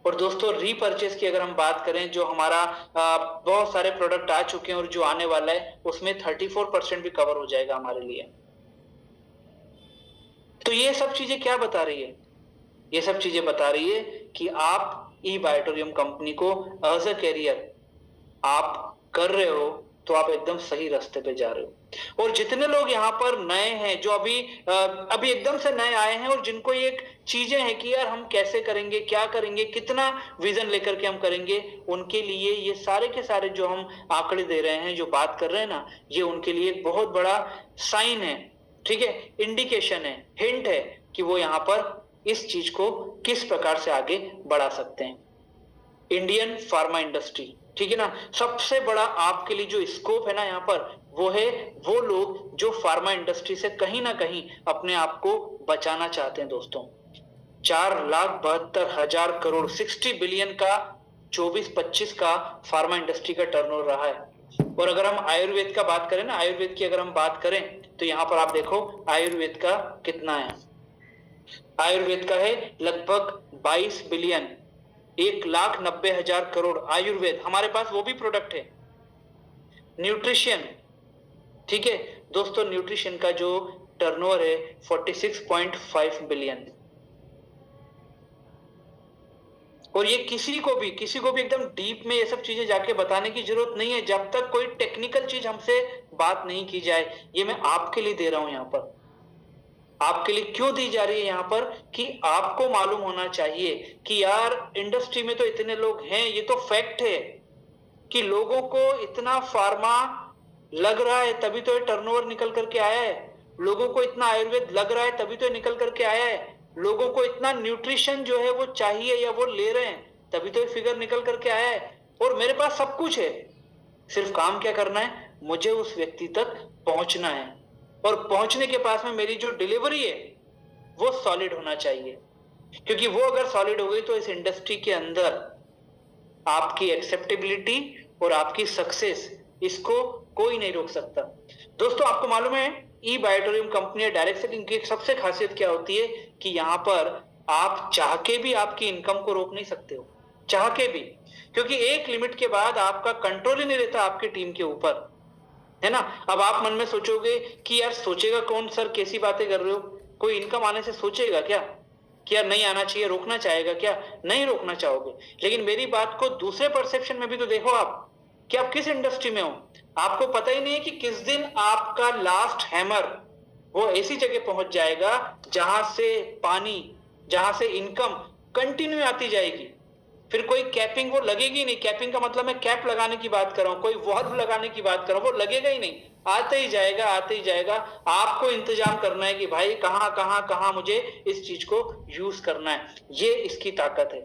और दोस्तों रीपर्चेस की अगर हम बात करें, जो हमारा बहुत सारे प्रोडक्ट आ चुके हैं और जो आने वाला है उसमें 34% भी कवर हो जाएगा हमारे लिए। तो ये सब चीजें क्या बता रही है? ये सब चीजें बता रही है कि आप ई बायोटोरियम कंपनी को एज अ कैरियर आप कर रहे हो तो आप एकदम सही रास्ते पे जा रहे हो। और जितने लोग यहाँ पर नए हैं, जो अभी अभी एकदम से नए आए हैं, और जिनको ये चीजें हैं कि यार हम कैसे करेंगे, क्या करेंगे, कितना विजन लेकर के हम करेंगे, उनके लिए ये सारे के सारे जो हम आंकड़े दे रहे हैं, जो बात कर रहे हैं ना, ये उनके लिए एक बहुत बड़ा साइन है, ठीक है, इंडिकेशन है, हिंट है कि वो यहाँ पर इस चीज को किस प्रकार से आगे बढ़ा सकते हैं। इंडियन फार्मा इंडस्ट्री, ठीक है ना, सबसे बड़ा आपके लिए जो स्कोप है ना यहाँ पर, वो है वो लोग जो फार्मा इंडस्ट्री से कहीं ना कहीं अपने आप को बचाना चाहते हैं दोस्तों। 4,72,000 करोड़ 60 बिलियन का 24-25 का फार्मा इंडस्ट्री का टर्नओवर रहा है। और अगर हम आयुर्वेद का बात करें ना, आयुर्वेद की अगर हम बात करें तो यहाँ पर आप देखो आयुर्वेद का कितना है। आयुर्वेद का है लगभग 22 बिलियन, 1,90,000 करोड़ आयुर्वेद, हमारे पास वो भी प्रोडक्ट है। न्यूट्रिशन, ठीक है दोस्तों, न्यूट्रिशन का जो टर्नओवर है 46.5 बिलियन। और ये किसी को भी एकदम डीप में ये सब चीजें जाके बताने की जरूरत नहीं है, जब तक कोई टेक्निकल चीज हमसे बात नहीं की जाए। ये मैं आपके लिए दे रहा हूं यहाँ पर। आपके लिए क्यों दी जा रही है यहाँ पर, कि आपको मालूम होना चाहिए कि यार इंडस्ट्री में तो इतने लोग हैं, ये तो फैक्ट है कि लोगों को इतना फार्मा लग रहा है तभी तो ये टर्नओवर निकल करके आया है, लोगों को इतना आयुर्वेद लग रहा है तभी तो ये निकल करके आया है, लोगों को इतना न्यूट्रिशन जो है वो चाहिए या वो ले रहे हैं तभी तो ये फिगर निकल करके आया है। और मेरे पास सब कुछ है, सिर्फ काम क्या करना है, मुझे उस व्यक्ति तक पहुंचना है, और पहुंचने के पास में मेरी जो डिलीवरी है वो सॉलिड होना चाहिए, क्योंकि वो अगर सॉलिड हो गई तो इस इंडस्ट्री के अंदर आपकी एक्सेप्टेबिलिटी और आपकी सक्सेस, इसको कोई नहीं रोक सकता। दोस्तों आपको मालूम है ई बायोटोरियम कंपनी डायरेक्ट सेलिंग की सबसे खासियत क्या होती है, कि यहाँ पर आप चाह के भी आपकी इनकम को रोक नहीं सकते हो, चाह के भी, क्योंकि एक लिमिट के बाद आपका कंट्रोल ही नहीं रहता आपकी टीम के ऊपर, है ना। अब आप मन में सोचोगे कि यार सोचेगा कौन सर, कैसी बातें कर रहे हो, कोई इनकम आने से सोचेगा क्या कि यार नहीं आना चाहिए, रोकना चाहेगा क्या, नहीं रोकना चाहोगे। लेकिन मेरी बात को दूसरे परसेप्शन में भी तो देखो आप, कि आप किस इंडस्ट्री में हो, आपको पता ही नहीं है कि किस दिन आपका लास्ट हैमर वो ऐसी जगह पहुंच जाएगा जहां से पानी, जहां से इनकम कंटिन्यू आती जाएगी, फिर कोई कैपिंग वो लगेगी नहीं। कैपिंग का मतलब मैं कैप लगाने की बात कर रहा हूं, कोई वॉल्व लगाने की बात कर रहा हूं, वो लगेगा ही नहीं, आते ही जाएगा, आते ही जाएगा। आपको इंतजाम करना है कि भाई कहां कहां कहां मुझे इस चीज को यूज करना है, ये इसकी ताकत है।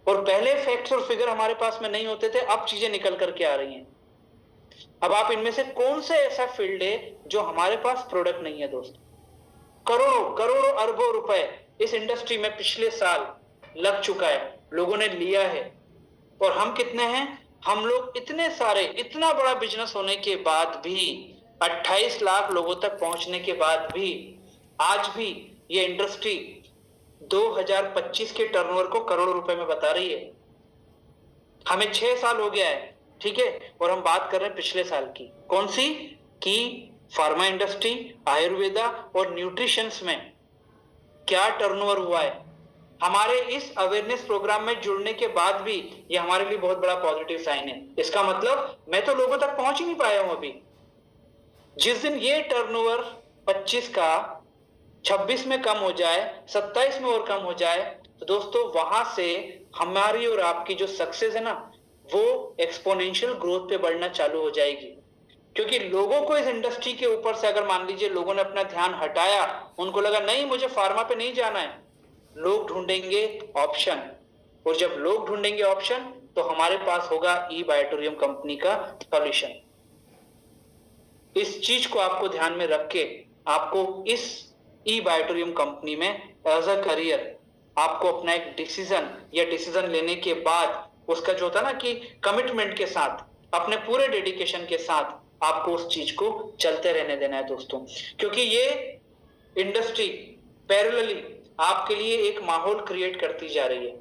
और पहले फैक्ट्स और फिगर हमारे पास में नहीं होते थे, अब चीजें निकल करके आ रही हैं। अब आप इनमें से कौन सा ऐसा फील्ड है जो हमारे पास प्रोडक्ट नहीं है दोस्तों। करोड़ों करोड़ों अरबों रुपए इस इंडस्ट्री में पिछले साल लग चुका है, लोगों ने लिया है, और हम कितने हैं, हम लोग इतने सारे, इतना बड़ा बिजनेस होने के बाद भी, 28 लाख लोगों तक पहुंचने के बाद भी, आज भी ये इंडस्ट्री 2025 के टर्नओवर को करोड़ों रुपए में बता रही है। हमें 6 साल हो गया है, ठीक है, और हम बात कर रहे हैं पिछले साल की, कौन सी, कि फार्मा इंडस्ट्री, आयुर्वेदा और न्यूट्रिशंस में क्या टर्नओवर हुआ है। हमारे इस अवेयरनेस प्रोग्राम में जुड़ने के बाद भी ये हमारे लिए बहुत बड़ा पॉजिटिव साइन है। इसका मतलब मैं तो लोगों तक पहुंच ही नहीं पाया हूं अभी। जिस दिन ये टर्नओवर 25 का 26 में कम हो जाए, 27 में और कम हो जाए, तो दोस्तों वहां से हमारी और आपकी जो सक्सेस है ना, वो एक्सपोनेंशियल ग्रोथ पे बढ़ना चालू हो जाएगी। क्योंकि लोगों को इस इंडस्ट्री के ऊपर से, अगर मान लीजिए लोगों ने अपना ध्यान हटाया, उनको लगा नहीं मुझे फार्मा पे नहीं जाना है, लोग ढूंढेंगे ऑप्शन, और जब लोग ढूंढेंगे ऑप्शन तो हमारे पास होगा ई बायोटोरियम कंपनी का सॉल्यूशन। इस चीज को आपको ध्यान में रख के आपको इस ई बायोटोरियम कंपनी में एज अ करियर आपको अपना एक डिसीजन, या डिसीजन लेने के बाद उसका जो होता है ना कि कमिटमेंट के साथ, अपने पूरे डेडिकेशन के साथ आपको उस चीज को चलते रहने देना है दोस्तों। क्योंकि ये इंडस्ट्री पैरेलली आपके लिए एक माहौल क्रिएट करती जा रही है।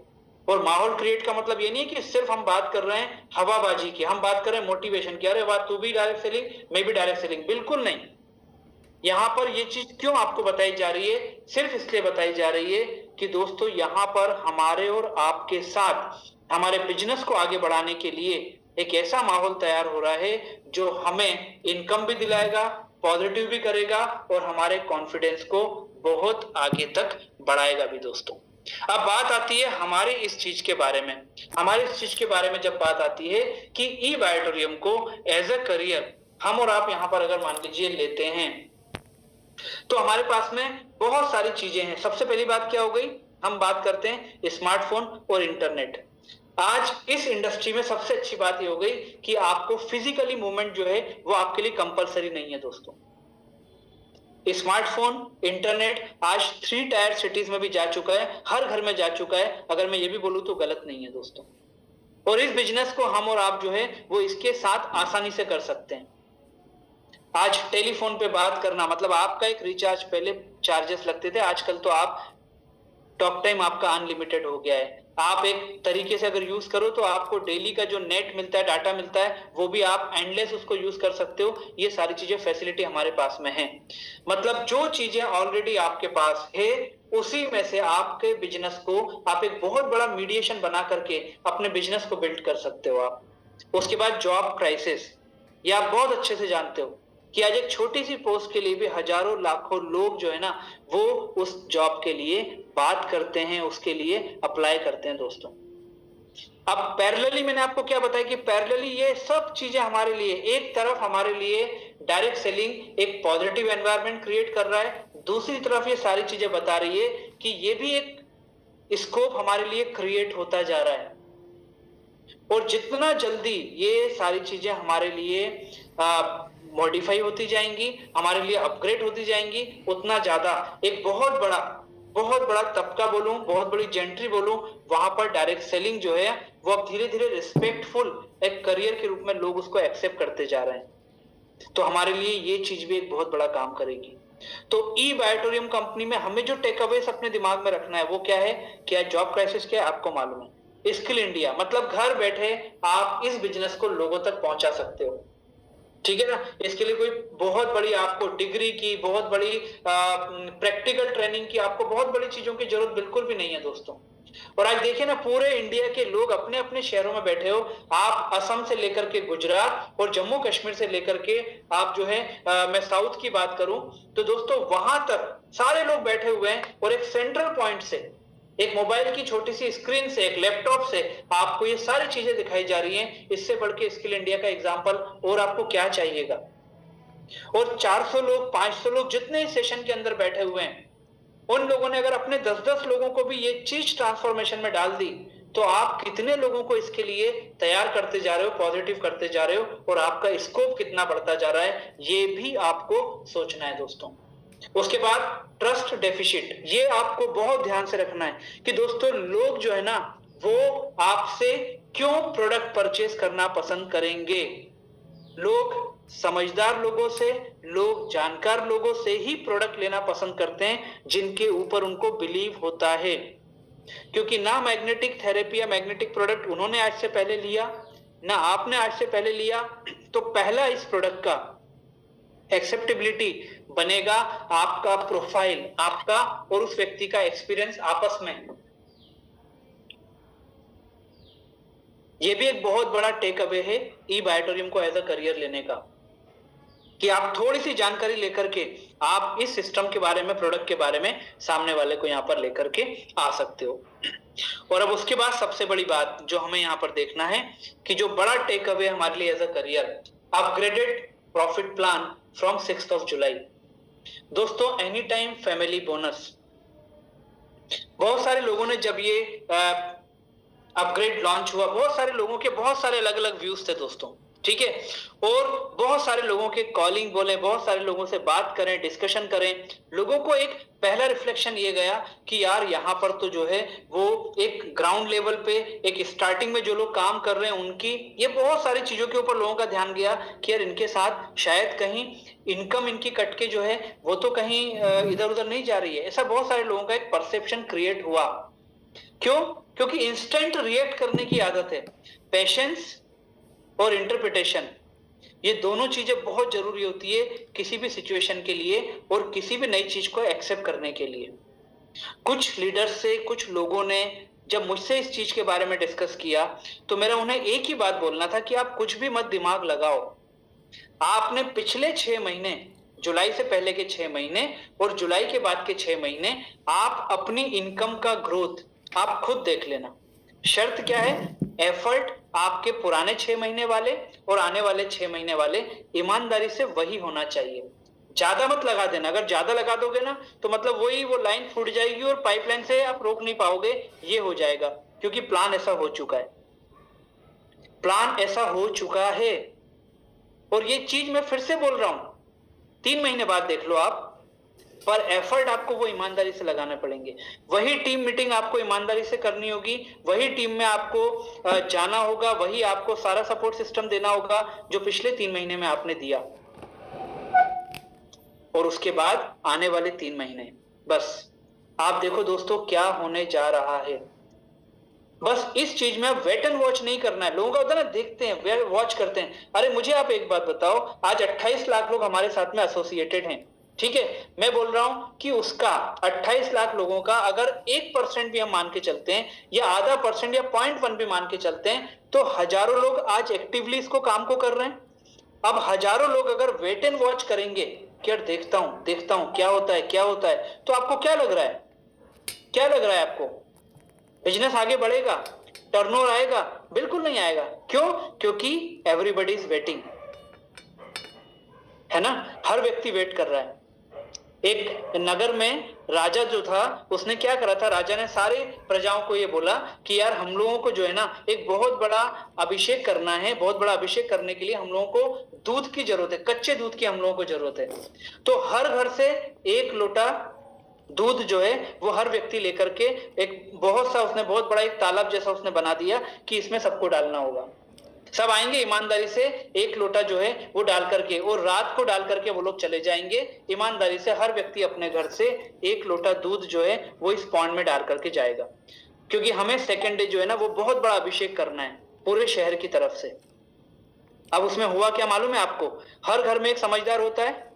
और माहौल क्रिएट का मतलब ये नहीं है कि सिर्फ हम बात कर रहे हैं हवाबाजी की, हम बात कर रहे हैं मोटिवेशन की, अरे बात तू भी डायरेक्ट सेलिंग, मैं भी डायरेक्ट सेलिंग, बिल्कुल नहीं। यहां पर ये चीज क्यों आपको बताई जा रही है, सिर्फ इसलिए बताई जा रही है कि दोस्तों यहां पर हमारे और आपके साथ हमारे बिजनेस को आगे बढ़ाने के लिए एक ऐसा माहौल तैयार हो रहा है जो हमें इनकम भी दिलाएगा, पॉजिटिव भी करेगा और हमारे कॉन्फिडेंस को बहुत आगे तक बढ़ाएगा भी दोस्तों। अब बात आती है हमारे इस चीज के बारे में। हमारे इस चीज के बारे में जब बात आती है कि ई बायोटोरियम को एज अ करियर हम और आप यहाँ पर अगर मान लीजिए लेते हैं तो हमारे पास में बहुत सारी चीजें हैं। सबसे पहली बात क्या हो गई, हम बात करते हैं स्मार्टफोन और इंटरनेट। आज इस इंडस्ट्री में सबसे अच्छी बात ये हो गई कि आपको फिजिकली मूवमेंट जो है वो आपके लिए कंपलसरी नहीं है दोस्तों। स्मार्टफोन, इंटरनेट आज 3 टायर सिटीज में भी जा चुका है, हर घर में जा चुका है, अगर मैं ये भी बोलूं तो गलत नहीं है दोस्तों। और इस बिजनेस को हम और आप जो है वो इसके साथ आसानी से कर सकते हैं। आज टेलीफोन पे बात करना मतलब आपका एक रिचार्ज, पहले चार्जेस लगते थे, आजकल तो आप टॉक टाइम आपका अनलिमिटेड हो गया है। आप एक तरीके से अगर यूज करो तो आपको डेली का जो नेट मिलता है, डाटा मिलता है, वो भी आप एंडलेस उसको यूज कर सकते हो। ये सारी चीजें फैसिलिटी हमारे पास में है। मतलब जो चीजें ऑलरेडी आपके पास है उसी में से आपके बिजनेस को आप एक बहुत बड़ा मीडिएशन बना करके अपने बिजनेस को बिल्ड कर सकते हो आप। उसके बाद जॉब क्राइसिस, ये आप बहुत अच्छे से जानते हो कि आज एक छोटी सी पोस्ट के लिए भी हजारों लाखों लोग जो है ना वो उस जॉब के लिए बात करते हैं, उसके लिए अप्लाई करते हैं दोस्तों। अब पैरेलली मैंने आपको क्या बताया कि पैरेलली ये सब चीजें हमारे लिए, एक तरफ हमारे लिए डायरेक्ट सेलिंग एक पॉजिटिव एनवायरनमेंट क्रिएट कर रहा है, दूसरी तरफ ये सारी चीजें बता रही है कि ये भी एक स्कोप हमारे लिए क्रिएट होता जा रहा है। और जितना जल्दी ये सारी चीजें हमारे लिए मॉडिफाई होती जाएंगी, हमारे लिए अपग्रेड होती जाएंगी, उतना ज्यादा एक बहुत बड़ा तबका बोलूं, बहुत बड़ी जेंट्री बोलूं, वहां पर डायरेक्ट सेलिंग जो है वो अब धीरे धीरे रिस्पेक्टफुल एक करियर के रूप में लोग उसको एक्सेप्ट करते जा रहे हैं। तो हमारे लिए ये चीज भी एक बहुत बड़ा काम करेगी। तो ई बायोटोरियम कंपनी में हमें जो टेक अवेज अपने दिमाग में रखना है वो क्या है, क्या जॉब क्राइसिस क्या है आपको मालूम है। स्किल इंडिया मतलब घर बैठे आप इस बिजनेस को लोगों तक पहुंचा सकते हो, ठीक है ना। इसके लिए कोई बहुत बड़ी आपको डिग्री की, बहुत बड़ी प्रैक्टिकल ट्रेनिंग की, आपको बहुत बड़ी चीजों की जरूरत बिल्कुल भी नहीं है दोस्तों। और आज देखिए ना पूरे इंडिया के लोग अपने अपने शहरों में बैठे हो, आप असम से लेकर के गुजरात और जम्मू कश्मीर से लेकर के आप जो है मैं साउथ की बात करूं तो दोस्तों वहां तक सारे लोग बैठे हुए हैं और एक सेंट्रल पॉइंट से, एक मोबाइल की छोटी सी स्क्रीन से, एक लैपटॉप से आपको ये सारी चीजें दिखाई जा रही हैं। इससे बढ़ के स्किल इंडिया का एग्जांपल और आपको क्या चाहिएगा। और 400 लोग, 500 लोग जितने सेशन के अंदर बैठे हुए हैं, उन लोगों ने अगर अपने 10-10 लोगों को भी ये चीज ट्रांसफॉर्मेशन में डाल दी तो आप कितने लोगों को इसके लिए तैयार करते जा रहे हो, पॉजिटिव करते जा रहे हो, और आपका स्कोप कितना बढ़ता जा रहा है, ये भी आपको सोचना है दोस्तों। उसके बाद ट्रस्ट डेफिसिट, ये आपको बहुत ध्यान से रखना है कि दोस्तों लोग जो है ना वो आपसे क्यों प्रोडक्ट परचेज करना पसंद करेंगे। लोग समझदार लोगों से, लोग जानकार लोगों से ही प्रोडक्ट लेना पसंद करते हैं जिनके ऊपर उनको बिलीव होता है। क्योंकि ना मैग्नेटिक थेरेपी या मैग्नेटिक प्रोडक्ट उन्होंने आज से पहले लिया, ना आपने आज से पहले लिया, तो पहला इस प्रोडक्ट का एक्सेप्टेबिलिटी बनेगा आपका प्रोफाइल, आपका और उस व्यक्ति का एक्सपीरियंस आपस में। यह भी एक बहुत बड़ा टेक अवे है ई बायोटोरियम को एज अ करियर लेने का, कि आप थोड़ी सी जानकारी लेकर के आप इस सिस्टम के बारे में, प्रोडक्ट के बारे में सामने वाले को यहां पर लेकर के आ सकते हो। और अब उसके बाद सबसे बड़ी बात जो हमें यहां पर देखना है कि जो बड़ा टेक अवे हमारे लिए as a career, upgraded profit plan from 6th of July। दोस्तों एनी टाइम फैमिली बोनस, बहुत सारे लोगों ने जब ये अपग्रेड लॉन्च हुआ, बहुत सारे लोगों के बहुत सारे अलग अलग व्यूज थे दोस्तों, ठीक है। और बहुत सारे लोगों के कॉलिंग बोले, बहुत सारे लोगों से बात करें, डिस्कशन करें, लोगों को एक पहला रिफ्लेक्शन ये गया कि यार यहाँ पर तो जो है वो एक ग्राउंड लेवल पे, एक स्टार्टिंग में जो लोग काम कर रहे हैं उनकी, ये बहुत सारी चीजों के ऊपर लोगों का ध्यान गया कि यार इनके साथ शायद कहीं इनकम इनकी कट के जो है वो तो कहीं इधर उधर नहीं जा रही है। ऐसा बहुत सारे लोगों का एक परसेप्शन क्रिएट हुआ। क्यों? क्योंकि इंस्टेंट रिएक्ट करने की आदत है। पेशेंस और इंटरप्रिटेशन, ये दोनों चीजें बहुत जरूरी होती है किसी भी सिचुएशन के लिए और किसी भी नई चीज को एक्सेप्ट करने के लिए। कुछ लीडर्स से, कुछ लोगों ने जब मुझसे इस चीज के बारे में डिस्कस किया तो मेरा उन्हें एक ही बात बोलना था कि आप कुछ भी मत दिमाग लगाओ। आपने पिछले 6 महीने, जुलाई से पहले के 6 महीने और जुलाई के बाद के 6 महीने, आप अपनी इनकम का ग्रोथ आप खुद देख लेना। शर्त क्या है? एफर्ट आपके पुराने 6 महीने वाले और आने वाले 6 महीने वाले ईमानदारी से वही होना चाहिए। ज्यादा मत लगा देना। अगर ज्यादा लगा दोगे ना तो मतलब वही वो लाइन फूट जाएगी और पाइपलाइन से आप रोक नहीं पाओगे, ये हो जाएगा। क्योंकि प्लान ऐसा हो चुका है, प्लान ऐसा हो चुका है। और ये चीज मैं फिर से बोल रहा हूं, 3 महीने बाद देख लो आप, पर एफर्ट आपको वो ईमानदारी से लगाने पड़ेंगे। वही टीम मीटिंग आपको ईमानदारी से करनी होगी, वही टीम में आपको जाना होगा, वही आपको सारा सपोर्ट सिस्टम देना होगा जो पिछले 3 महीने में आपने दिया। और उसके बाद आने वाले 3 महीने बस आप देखो दोस्तों क्या होने जा रहा है। बस इस चीज में आप वेट एंड वॉच नहीं करना है। लोगों का होता है ना, देखते हैं, वॉच करते हैं। अरे मुझे आप एक बात बताओ, आज 28 लाख लोग हमारे साथ में एसोसिएटेड हैं, ठीक है। मैं बोल रहा हूं कि उसका 28 लाख लोगों का अगर 1% भी हम मान के चलते हैं या आधा % या 0.1 भी मान के चलते हैं तो हजारों लोग आज एक्टिवली इसको काम को कर रहे हैं। अब हजारों लोग अगर वेट एंड वॉच करेंगे कि यार देखता हूं क्या होता है, तो आपको क्या लग रहा है? क्या लग रहा है आपको? बिजनेस आगे बढ़ेगा? टर्नओवर आएगा? बिल्कुल नहीं आएगा। क्यों? क्योंकि एवरीबॉडी इज वेटिंग, है ना। हर व्यक्ति वेट कर रहा है। एक नगर में राजा जो था उसने क्या करा था, राजा ने सारे प्रजाओं को ये बोला कि यार हम लोगों को जो है ना एक बहुत बड़ा अभिषेक करना है। बहुत बड़ा अभिषेक करने के लिए हम लोगों को दूध की जरूरत है, कच्चे दूध की हम लोगों को जरूरत है। तो हर घर से 1 लोटा दूध जो है वो हर व्यक्ति लेकर के एक बहुत बड़ा एक तालाब जैसा उसने बना दिया कि इसमें सबको डालना होगा। सब आएंगे ईमानदारी से 1 लोटा जो है वो डाल करके, और रात को डाल करके वो लोग चले जाएंगे ईमानदारी से। हर व्यक्ति अपने घर से 1 लोटा दूध जो है वो इस पॉन्ड में डाल करके जाएगा, क्योंकि हमें सेकेंड डे जो है ना वो बहुत बड़ा अभिषेक करना है पूरे शहर की तरफ से। अब उसमें हुआ क्या मालूम है आपको? हर घर में एक समझदार होता है।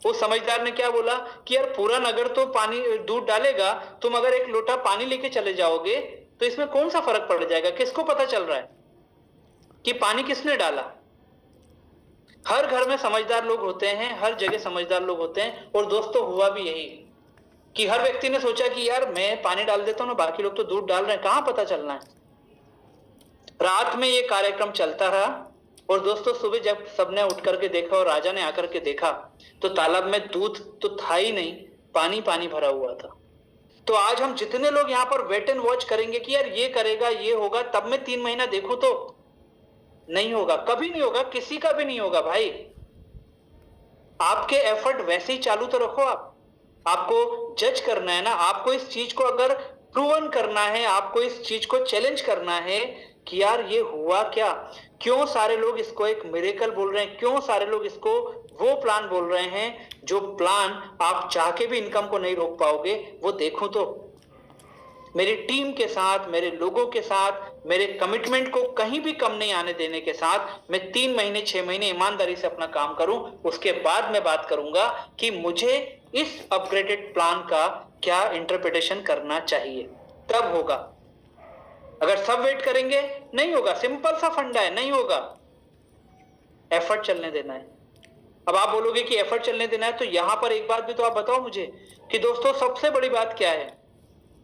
उस समझदार ने क्या बोला कि यार पूरा नगर तो पानी दूध डालेगा, तुम अगर 1 लोटा पानी लेके चले जाओगे तो इसमें कौन सा फर्क पड़ जाएगा? किसको पता चल रहा है कि पानी किसने डाला? हर घर में समझदार लोग होते हैं, हर जगह समझदार लोग होते हैं। और दोस्तों हुआ भी यही कि हर व्यक्ति ने सोचा कि यार मैं पानी डाल देता हूं ना, बाकी लोग तो दूध डाल रहे हैं, कहां पता चलना है। रात में ये कार्यक्रम चलता रहा और दोस्तों सुबह जब सबने उठ करके देखा और राजा ने आकर के देखा तो तालाब में दूध तो था ही नहीं, पानी पानी भरा हुआ था। तो आज हम जितने लोग यहाँ पर वेट एंड वॉच करेंगे कि यार ये करेगा, ये होगा, तब मैं 3 महीना देखूं, तो नहीं होगा, कभी नहीं होगा, किसी का भी नहीं होगा भाई। आपके एफर्ट वैसे ही चालू तो रखो। आपको जज करना है ना, आपको इस चीज को अगर प्रूवन करना है, आपको इस चीज को चैलेंज करना है कि यार ये हुआ क्या, क्यों सारे लोग इसको एक मिरेकल बोल रहे हैं, क्यों सारे लोग इसको वो प्लान बोल रहे हैं जो प्लान आप चाह के भी इनकम को नहीं रोक पाओगे। वो देखूं तो मेरी टीम के साथ, मेरे लोगों के साथ, मेरे कमिटमेंट को कहीं भी कम नहीं आने देने के साथ मैं 3 महीने 6 महीने ईमानदारी से अपना काम करूं। उसके बाद मैं बात करूंगा कि मुझे इस अपग्रेडेड प्लान का क्या इंटरप्रिटेशन करना चाहिए, तब होगा। अगर सब वेट करेंगे नहीं होगा। सिंपल सा फंडा है, नहीं होगा। एफर्ट चलने देना है। अब आप बोलोगे कि एफर्ट चलने देना है, तो यहां पर एक बात भी तो आप बताओ मुझे कि दोस्तों सबसे बड़ी बात क्या है?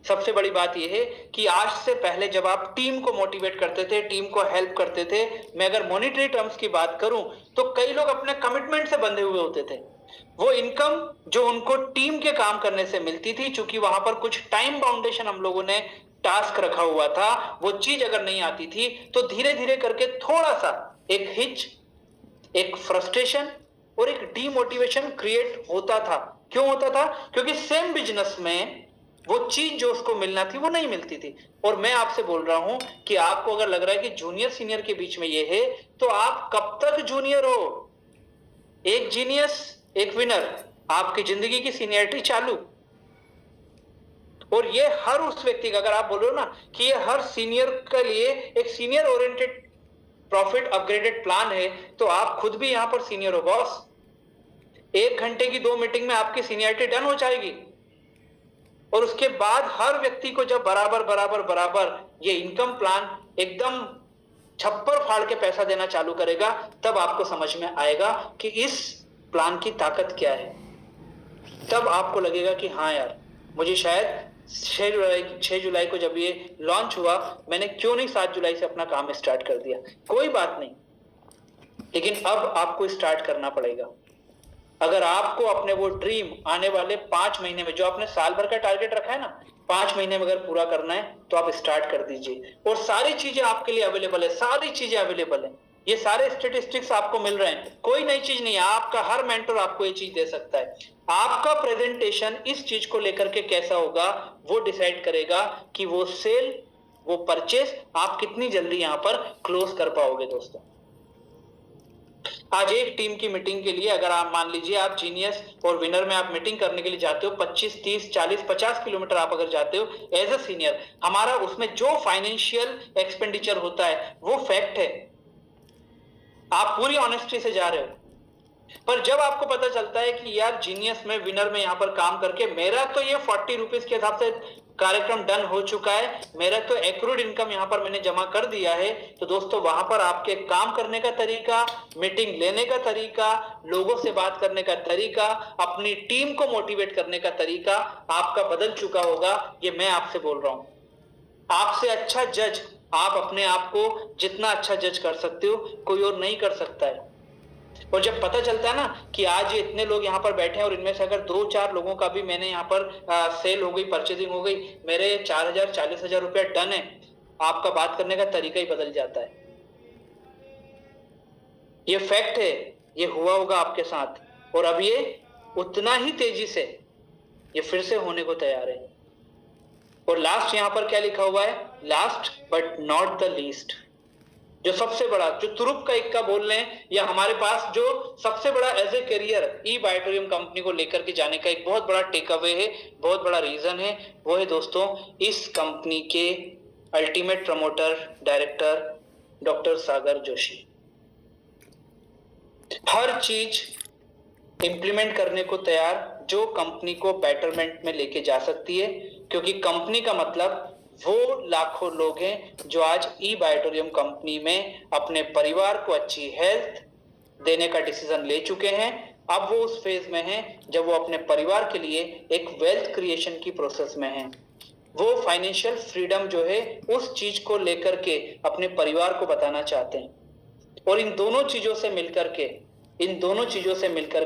सबसे बड़ी बात यह है कि आज से पहले जब आप टीम को मोटिवेट करते थे, टीम को हेल्प करते थे, मैं अगर मॉनेटरी टर्म्स की बात करूं तो कई लोग अपने कमिटमेंट से बंधे हुए होते थे। वो इनकम जो उनको टीम के काम करने से मिलती थी, चूंकि वहां पर कुछ टाइम बाउंडेशन हम लोगों ने टास्क रखा हुआ था, वो चीज अगर नहीं आती थी तो धीरे धीरे करके थोड़ा सा एक हिच, एक फ्रस्ट्रेशन और एक डीमोटिवेशन क्रिएट होता था। क्यों होता था? क्योंकि सेम बिजनेस में वो चीज जो उसको मिलना थी वो नहीं मिलती थी। और मैं आपसे बोल रहा हूं कि आपको अगर लग रहा है कि जूनियर सीनियर के बीच में ये है, तो आप कब तक जूनियर हो? एक जीनियस, एक विनर, आपकी जिंदगी की सीनियरिटी चालू। और ये हर उस व्यक्ति का, अगर आप बोलो ना कि ये हर सीनियर के लिए एक senior oriented profit upgraded plan है, तो आप खुद भी यहां पर सीनियर हो बॉस। 1 घंटे की 2 मीटिंग में आपकी सीनियरिटी डन हो जाएगी। और उसके बाद हर व्यक्ति को जब बराबर बराबर बराबर ये इनकम प्लान एकदम छप्पर फाड़ के पैसा देना चालू करेगा, तब आपको समझ में आएगा कि इस प्लान की ताकत क्या है। तब आपको लगेगा कि हाँ यार, मुझे शायद 6 जुलाई को जब ये लॉन्च हुआ, मैंने क्यों नहीं 7 जुलाई से अपना काम स्टार्ट कर दिया। कोई बात नहीं, लेकिन अब आपको स्टार्ट करना पड़ेगा। अगर आपको अपने वो ड्रीम आने वाले 5 महीने में, जो आपने साल भर का टारगेट रखा है ना, 5 महीने में अगर पूरा करना है तो आप स्टार्ट कर दीजिए। और सारी चीजें आपके लिए अवेलेबल है, सारी चीजें अवेलेबल है, ये सारे स्टेटिस्टिक्स आपको मिल रहे हैं, कोई नई चीज नहीं है। आपका हर मेंटर आपको ये चीज दे सकता है। आपका प्रेजेंटेशन इस चीज को लेकर के कैसा होगा, वो डिसाइड करेगा कि वो सेल, वो परचेस आप कितनी जल्दी यहां पर क्लोज कर पाओगे। दोस्तों, आज एक टीम की मीटिंग के लिए, अगर आप मान लीजिए आप जीनियस और विनर में आप मीटिंग करने के लिए जाते हो, 25, 30, 40, 50 किलोमीटर आप अगर जाते हो एज अ सीनियर, हमारा उसमें जो फाइनेंशियल एक्सपेंडिचर होता है वो फैक्ट है, आप पूरी ऑनेस्टी से जा रहे हो। पर जब आपको पता चलता है कि यार जीनियस में, विनर में यहां पर काम करके मेरा तो ये 40 रुपीज के हिसाब से कार्यक्रम डन हो चुका है, मेरा तो एक्रूड इनकम यहां पर मैंने जमा कर दिया है, तो दोस्तों वहां पर आपके काम करने का तरीका, मीटिंग लेने का तरीका, लोगों से बात करने का तरीका, अपनी टीम को मोटिवेट करने का तरीका आपका बदल चुका होगा। ये मैं आपसे बोल रहा हूं। आपसे अच्छा जज आप अपने आप को जितना अच्छा जज कर सकते हो, कोई और नहीं कर सकता है। और जब पता चलता है ना कि आज ये इतने लोग यहाँ पर बैठे हैं और इनमें से अगर 2-4 लोगों का भी मैंने यहाँ पर सेल हो गई, परचेजिंग हो गई, मेरे 4,000 40,000 रुपया डन है, आपका बात करने का तरीका ही बदल जाता है। ये फैक्ट है, ये हुआ होगा आपके साथ, और अब ये उतना ही तेजी से ये फिर से होने को तैयार है। और लास्ट यहां पर क्या लिखा हुआ है, last but not the least, जो सबसे बड़ा, जो तुरुप का इक्का बोल रहे हैं, या हमारे पास जो सबसे बड़ा as a career E Biotorium company को लेकर के जाने का एक बहुत बड़ा टेक अवे है, बहुत बड़ा रीजन है, वो है दोस्तों इस कंपनी के अल्टीमेट प्रमोटर डायरेक्टर डॉक्टर सागर जोशी। हर चीज इंप्लीमेंट करने को तैयार, जो कंपनी को बेटरमेंट में लेके जा सकती है, क्योंकि कंपनी का मतलब वो लाखों लोग हैं जो आज ई बायोटोरियम कंपनी में अपने परिवार को अच्छी हेल्थ देने का डिसीजन ले चुके हैं। अब वो उस फेज में हैं जब वो अपने परिवार के लिए एक वेल्थ क्रिएशन की प्रोसेस में हैं। वो फाइनेंशियल फ्रीडम जो है उस चीज को लेकर के अपने परिवार को बताना चाहते हैं, और इन दोनों चीजों से मिलकर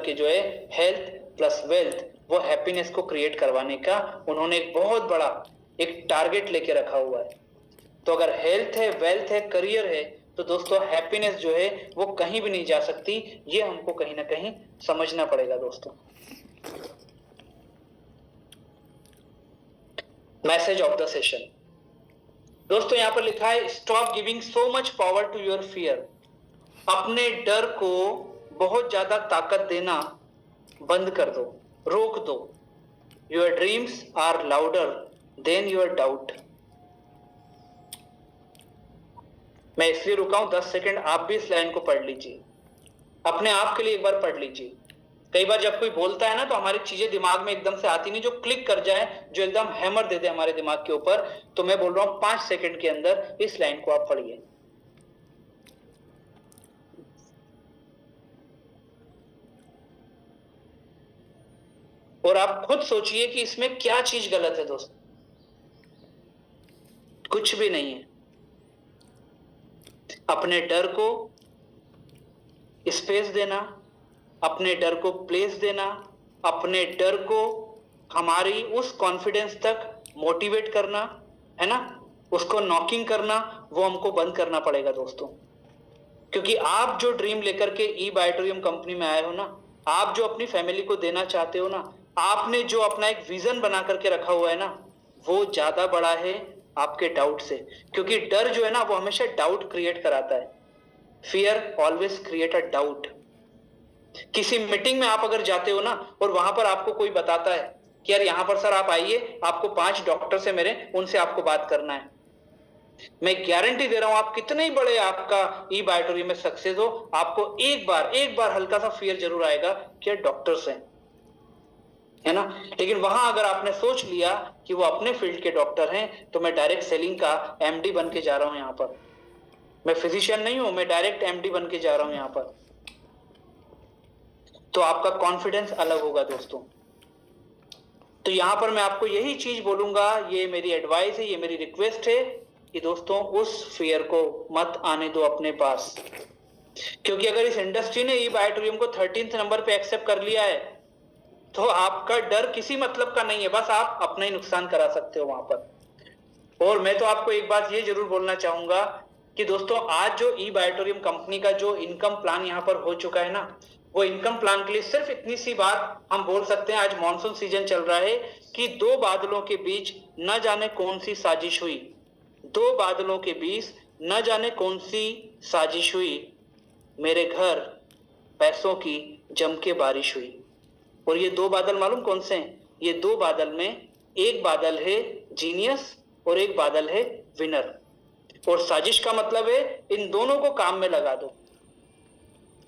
के जो है हेल्थ प्लस वेल्थ, वो हैप्पीनेस को क्रिएट करवाने का उन्होंने एक बहुत बड़ा एक टारगेट लेके रखा हुआ है। तो अगर हेल्थ है, वेल्थ है, करियर है, तो दोस्तों हैप्पीनेस जो है वो कहीं भी नहीं जा सकती। ये हमको कहीं ना कहीं समझना पड़ेगा। दोस्तों, मैसेज ऑफ द सेशन, दोस्तों यहां पर लिखा है, stop giving so much power to your fear. अपने डर को बहुत ज्यादा ताकत देना बंद कर दो, रोक दो। Your dreams are louder than your doubt. मैं इसलिए रुका हूं 10 सेकंड, आप भी इस लाइन को पढ़ लीजिए, अपने आप के लिए एक बार पढ़ लीजिए। कई बार जब कोई बोलता है ना, तो हमारी चीजें दिमाग में एकदम से आती नहीं, जो क्लिक कर जाए, जो एकदम हैमर दे दे हमारे दिमाग के ऊपर। तो मैं बोल रहा हूं 5 सेकंड के अंदर इस लाइन को आप पढ़िए। और आप खुद सोचिए कि इसमें क्या चीज गलत है। दोस्तों, कुछ भी नहीं है। अपने डर को स्पेस देना, अपने डर को प्लेस देना, अपने डर को हमारी उस कॉन्फिडेंस तक मोटिवेट करना है ना, उसको नॉकिंग करना, वो हमको बंद करना पड़ेगा दोस्तों। क्योंकि आप जो ड्रीम लेकर के ई बायोटोरियम कंपनी में आए हो ना, आप जो अपनी फैमिली को देना चाहते हो ना, आपने जो अपना एक विजन बना करके रखा हुआ है ना, वो ज्यादा बड़ा है आपके डाउट से। क्योंकि डर जो है ना, वो हमेशा डाउट क्रिएट कराता है। Fear always create a doubt. किसी मीटिंग में आप अगर जाते हो ना, और वहां पर आपको कोई बताता है कि यार यहाँ पर सर आप आइए, आपको 5 डॉक्टर से मेरे, उनसे आपको बात करना है, मैं गारंटी दे रहा हूं, आप कितने ही बड़े आपका ई बायोटोरियम में सक्सेस हो, आपको एक बार हल्का सा फियर जरूर आएगा कि यार डॉक्टर्स हैं, है ना। लेकिन वहां अगर आपने सोच लिया कि वो अपने फील्ड के डॉक्टर हैं, तो मैं डायरेक्ट सेलिंग का एमडी बन के जा रहा हूं यहाँ पर, मैं फिजिशियन नहीं हूं, मैं डायरेक्ट एमडी बन के जा रहा हूं यहाँ पर, तो आपका कॉन्फिडेंस अलग होगा दोस्तों। तो यहां पर मैं आपको यही चीज बोलूंगा, ये मेरी एडवाइस है, ये मेरी रिक्वेस्ट है कि दोस्तों उस फियर को मत आने दो अपने पास। क्योंकि अगर इस इंडस्ट्री ने ई बायोटोरियम को 13th नंबर पे एक्सेप्ट कर लिया है, तो आपका डर किसी मतलब का नहीं है, बस आप अपना ही नुकसान करा सकते हो वहां पर। और मैं तो आपको एक बात ये जरूर बोलना चाहूंगा कि दोस्तों आज जो ई बायोटोरियम कंपनी का जो इनकम प्लान यहाँ पर हो चुका है ना, वो इनकम प्लान के लिए सिर्फ इतनी सी बात हम बोल सकते हैं, आज मॉनसून सीजन चल रहा है, कि दो बादलों के बीच न जाने कौन सी साजिश हुई, दो बादलों के बीच न जाने कौन सी साजिश हुई, मेरे घर पैसों की जम के बारिश हुई। और ये दो बादल मालूम कौन से हैं? ये दो बादल में एक बादल है जीनियस और एक बादल है विनर। और साजिश का मतलब है इन दोनों को काम में लगा दो,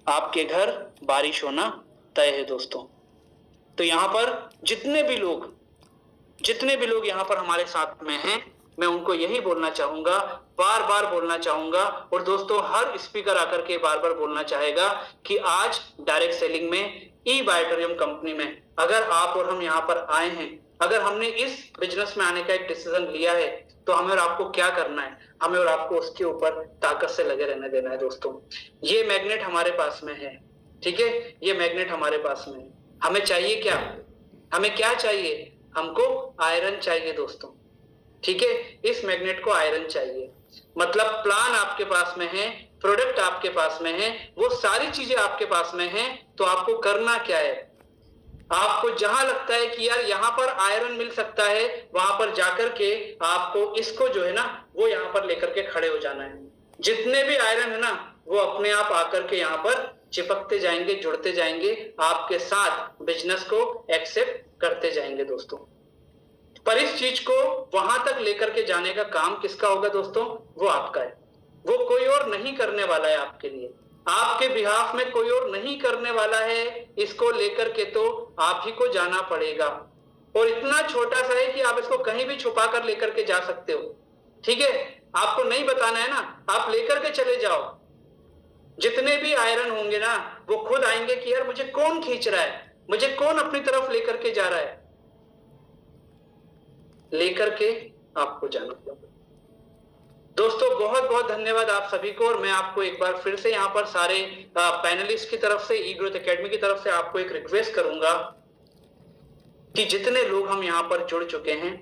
आपके घर बारिश होना तय है दोस्तों। तो यहां पर जितने भी लोग यहां पर हमारे साथ में हैं, मैं उनको यही बोलना चाहूंगा, बार बार बोलना चाहूंगा, और दोस्तों हर स्पीकर आकर के बार बार बोलना चाहेगा कि आज डायरेक्ट सेलिंग में ई बायोटोरियम कंपनी में अगर आप और हम यहाँ पर आए हैं, अगर हमने इस बिजनेस में आने का एक डिसीजन लिया है, तो हमें और आपको क्या करना है? हमें और आपको उसके ऊपर ताकत से लगे रहने देना है दोस्तों। ये मैग्नेट हमारे पास में है, ठीक है, ये मैग्नेट हमारे पास में है। हमें चाहिए क्या? हमें क्या चाहिए? हमको आयरन चाहिए दोस्तों, ठीक है, इस मैग्नेट को आयरन चाहिए। मतलब प्लान आपके पास में है, प्रोडक्ट आपके पास में है, वो सारी चीजें आपके पास में है, तो आपको करना क्या है? आपको जहां लगता है कि यार यहां पर आयरन मिल सकता है, वहां पर जाकर के आपको इसको जो है ना, वो यहां पर लेकर के खड़े हो जाना है। जितने भी आयरन है ना, वो अपने आप आकर के यहां पर चिपकते जाएंगे, जुड़ते जाएंगे, आपके साथ बिजनेस को एक्सेप्ट करते जाएंगे दोस्तों। पर इस चीज को वहां तक लेकर के जाने का काम किसका होगा दोस्तों? वो आपका है, वो कोई और नहीं करने वाला है आपके लिए, आपके बिहाफ में कोई और नहीं करने वाला है। इसको लेकर के तो आप ही को जाना पड़ेगा, और इतना छोटा सा है कि आप इसको कहीं भी छुपा कर लेकर के जा सकते हो, ठीक है, आपको नहीं बताना है ना, आप लेकर के चले जाओ। जितने भी आयरन होंगे ना, वो खुद आएंगे कि यार मुझे कौन खींच रहा है, मुझे कौन अपनी तरफ लेकर के जा रहा है, लेकर के आपको जाना पड़ेगा। दोस्तों बहुत बहुत धन्यवाद आप सभी को, और मैं आपको एक बार फिर से यहाँ पर सारे पैनलिस्ट की तरफ से, ई ग्रोथ एकेडमी की तरफ से आपको एक रिक्वेस्ट करूंगा कि जितने लोग हम यहाँ पर जुड़ चुके हैं,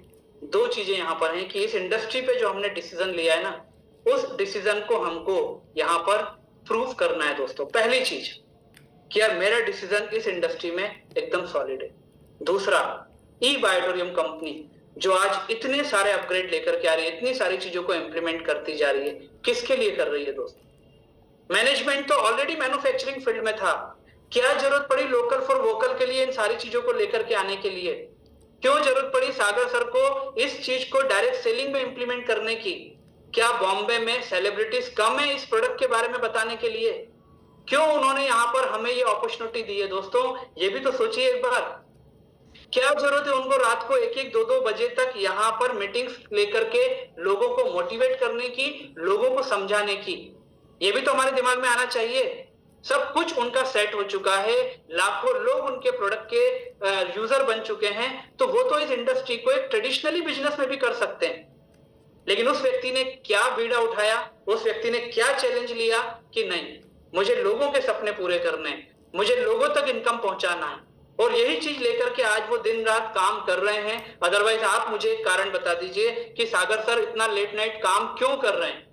दो चीजें यहाँ पर हैं कि इस इंडस्ट्री पे जो हमने डिसीजन लिया है ना, उस डिसीजन को हमको यहाँ पर प्रूव करना है दोस्तों। पहली चीज कि यार मेरा डिसीजन इस इंडस्ट्री में एकदम सॉलिड है। दूसरा, ई बायोटोरियम कंपनी जो आज इतने सारे अपग्रेड लेकर के आ रही है, इतनी सारी चीजों को इंप्लीमेंट करती जा रही है, किसके लिए कर रही है दोस्तों? मैनेजमेंट तो ऑलरेडी मैन्युफैक्चरिंग फील्ड में था, क्या जरूरत पड़ी लोकल फॉर वोकल के लिए इन सारी चीजों को लेकर के आने के लिए? क्यों जरूरत पड़ी सागर सर को इस चीज को डायरेक्ट सेलिंग में इंप्लीमेंट करने की? क्या बॉम्बे में सेलिब्रिटीज कम है इस प्रोडक्ट के बारे में बताने के लिए? क्यों उन्होंने यहाँ पर हमें ये अपॉर्चुनिटी दी है दोस्तों? ये भी तो सोचिए एक बार, क्या जरूरत है उनको रात को 1-1, 2-2 बजे तक यहाँ पर मीटिंग्स लेकर के लोगों को मोटिवेट करने की, लोगों को समझाने की? ये भी तो हमारे दिमाग में आना चाहिए। सब कुछ उनका सेट हो चुका है, लाखों लोग उनके प्रोडक्ट के यूजर बन चुके हैं, तो वो तो इस इंडस्ट्री को एक ट्रेडिशनली बिजनेस में भी कर सकते हैं। लेकिन उस व्यक्ति ने क्या बीड़ा उठाया, उस व्यक्ति ने क्या चैलेंज लिया कि नहीं, मुझे लोगों के सपने पूरे करने हैं, मुझे लोगों तक इनकम पहुंचाना है, और यही चीज लेकर के आज वो दिन रात काम कर रहे हैं। अदरवाइज आप मुझे एक कारण बता दीजिए कि सागर सर इतना लेट नाइट काम क्यों कर रहे हैं?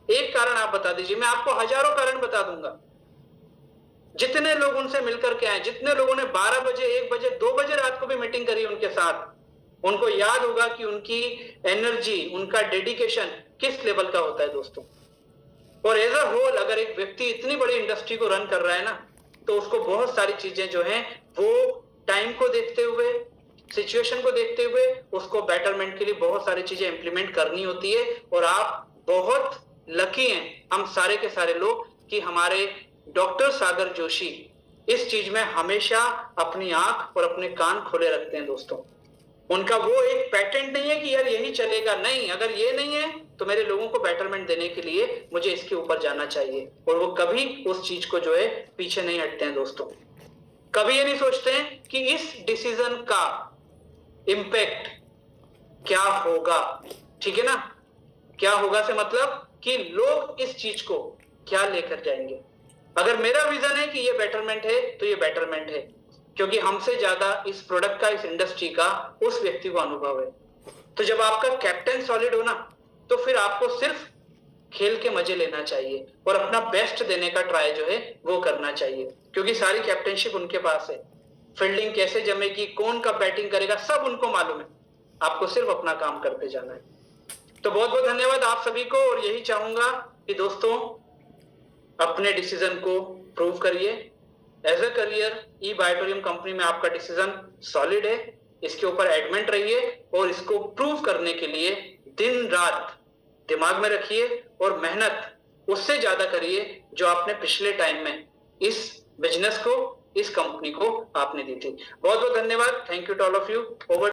एक कारण आप बता दीजिए, मैं आपको हजारों कारण बता दूंगा। जितने लोग उनसे मिलकर के आए, जितने लोगों ने 12 बजे, 1 बजे, 2 बजे रात को भी मीटिंग करी उनके साथ, उनको याद होगा कि उनकी एनर्जी, उनका डेडिकेशन किस लेवल का होता है दोस्तों। और एज अ होल अगर एक व्यक्ति इतनी बड़ी इंडस्ट्री को रन कर रहा है ना, तो उसको बहुत सारी चीजें जो हैं वो टाइम को देखते हुए, सिचुएशन को देखते हुए, उसको बेटरमेंट के लिए बहुत सारी चीजें इंप्लीमेंट करनी होती है। और आप बहुत लकी हैं, हम सारे के सारे लोग, कि हमारे डॉक्टर सागर जोशी इस चीज में हमेशा अपनी आंख और अपने कान खोले रखते हैं दोस्तों। उनका वो एक पैटेंट नहीं है कि यार यही चलेगा, नहीं, अगर ये नहीं है तो मेरे लोगों को बेटरमेंट देने के लिए मुझे इसके ऊपर जाना चाहिए। और वो कभी उस चीज को जो है पीछे नहीं हटते हैं दोस्तों। कभी ये नहीं सोचते हैं कि इस डिसीजन का इम्पैक्ट क्या होगा, ठीक है ना। क्या होगा से मतलब कि लोग इस चीज को क्या लेकर जाएंगे। अगर मेरा विजन है कि ये बेटरमेंट है तो ये बेटरमेंट है, क्योंकि हमसे ज्यादा इस प्रोडक्ट का, इस इंडस्ट्री का उस व्यक्ति को अनुभव है। तो जब आपका कैप्टन सॉलिड हो ना, तो फिर आपको सिर्फ खेल के मजे लेना चाहिए और अपना बेस्ट देने का ट्राई जो है वो करना चाहिए, क्योंकि सारी कैप्टनशिप उनके पास है। फील्डिंग कैसे जमेगी, कौन कब बैटिंग करेगा, सब उनको मालूम है। आपको सिर्फ अपना काम करते जाना है। तो बहुत बहुत धन्यवाद आप सभी को, और यही चाहूंगा कि दोस्तों अपने डिसीजन को प्रूव करिए। As a career E Biotorium company में आपका डिसीजन सॉलिड है, इसके ऊपर एडमेंट रहिए और इसको प्रूव करने के लिए दिन रात दिमाग में रखिए और मेहनत उससे ज्यादा करिए जो आपने पिछले टाइम में इस बिजनेस को, इस कंपनी को आपने दी थी। बहुत बहुत धन्यवाद। Thank you to all of you. Over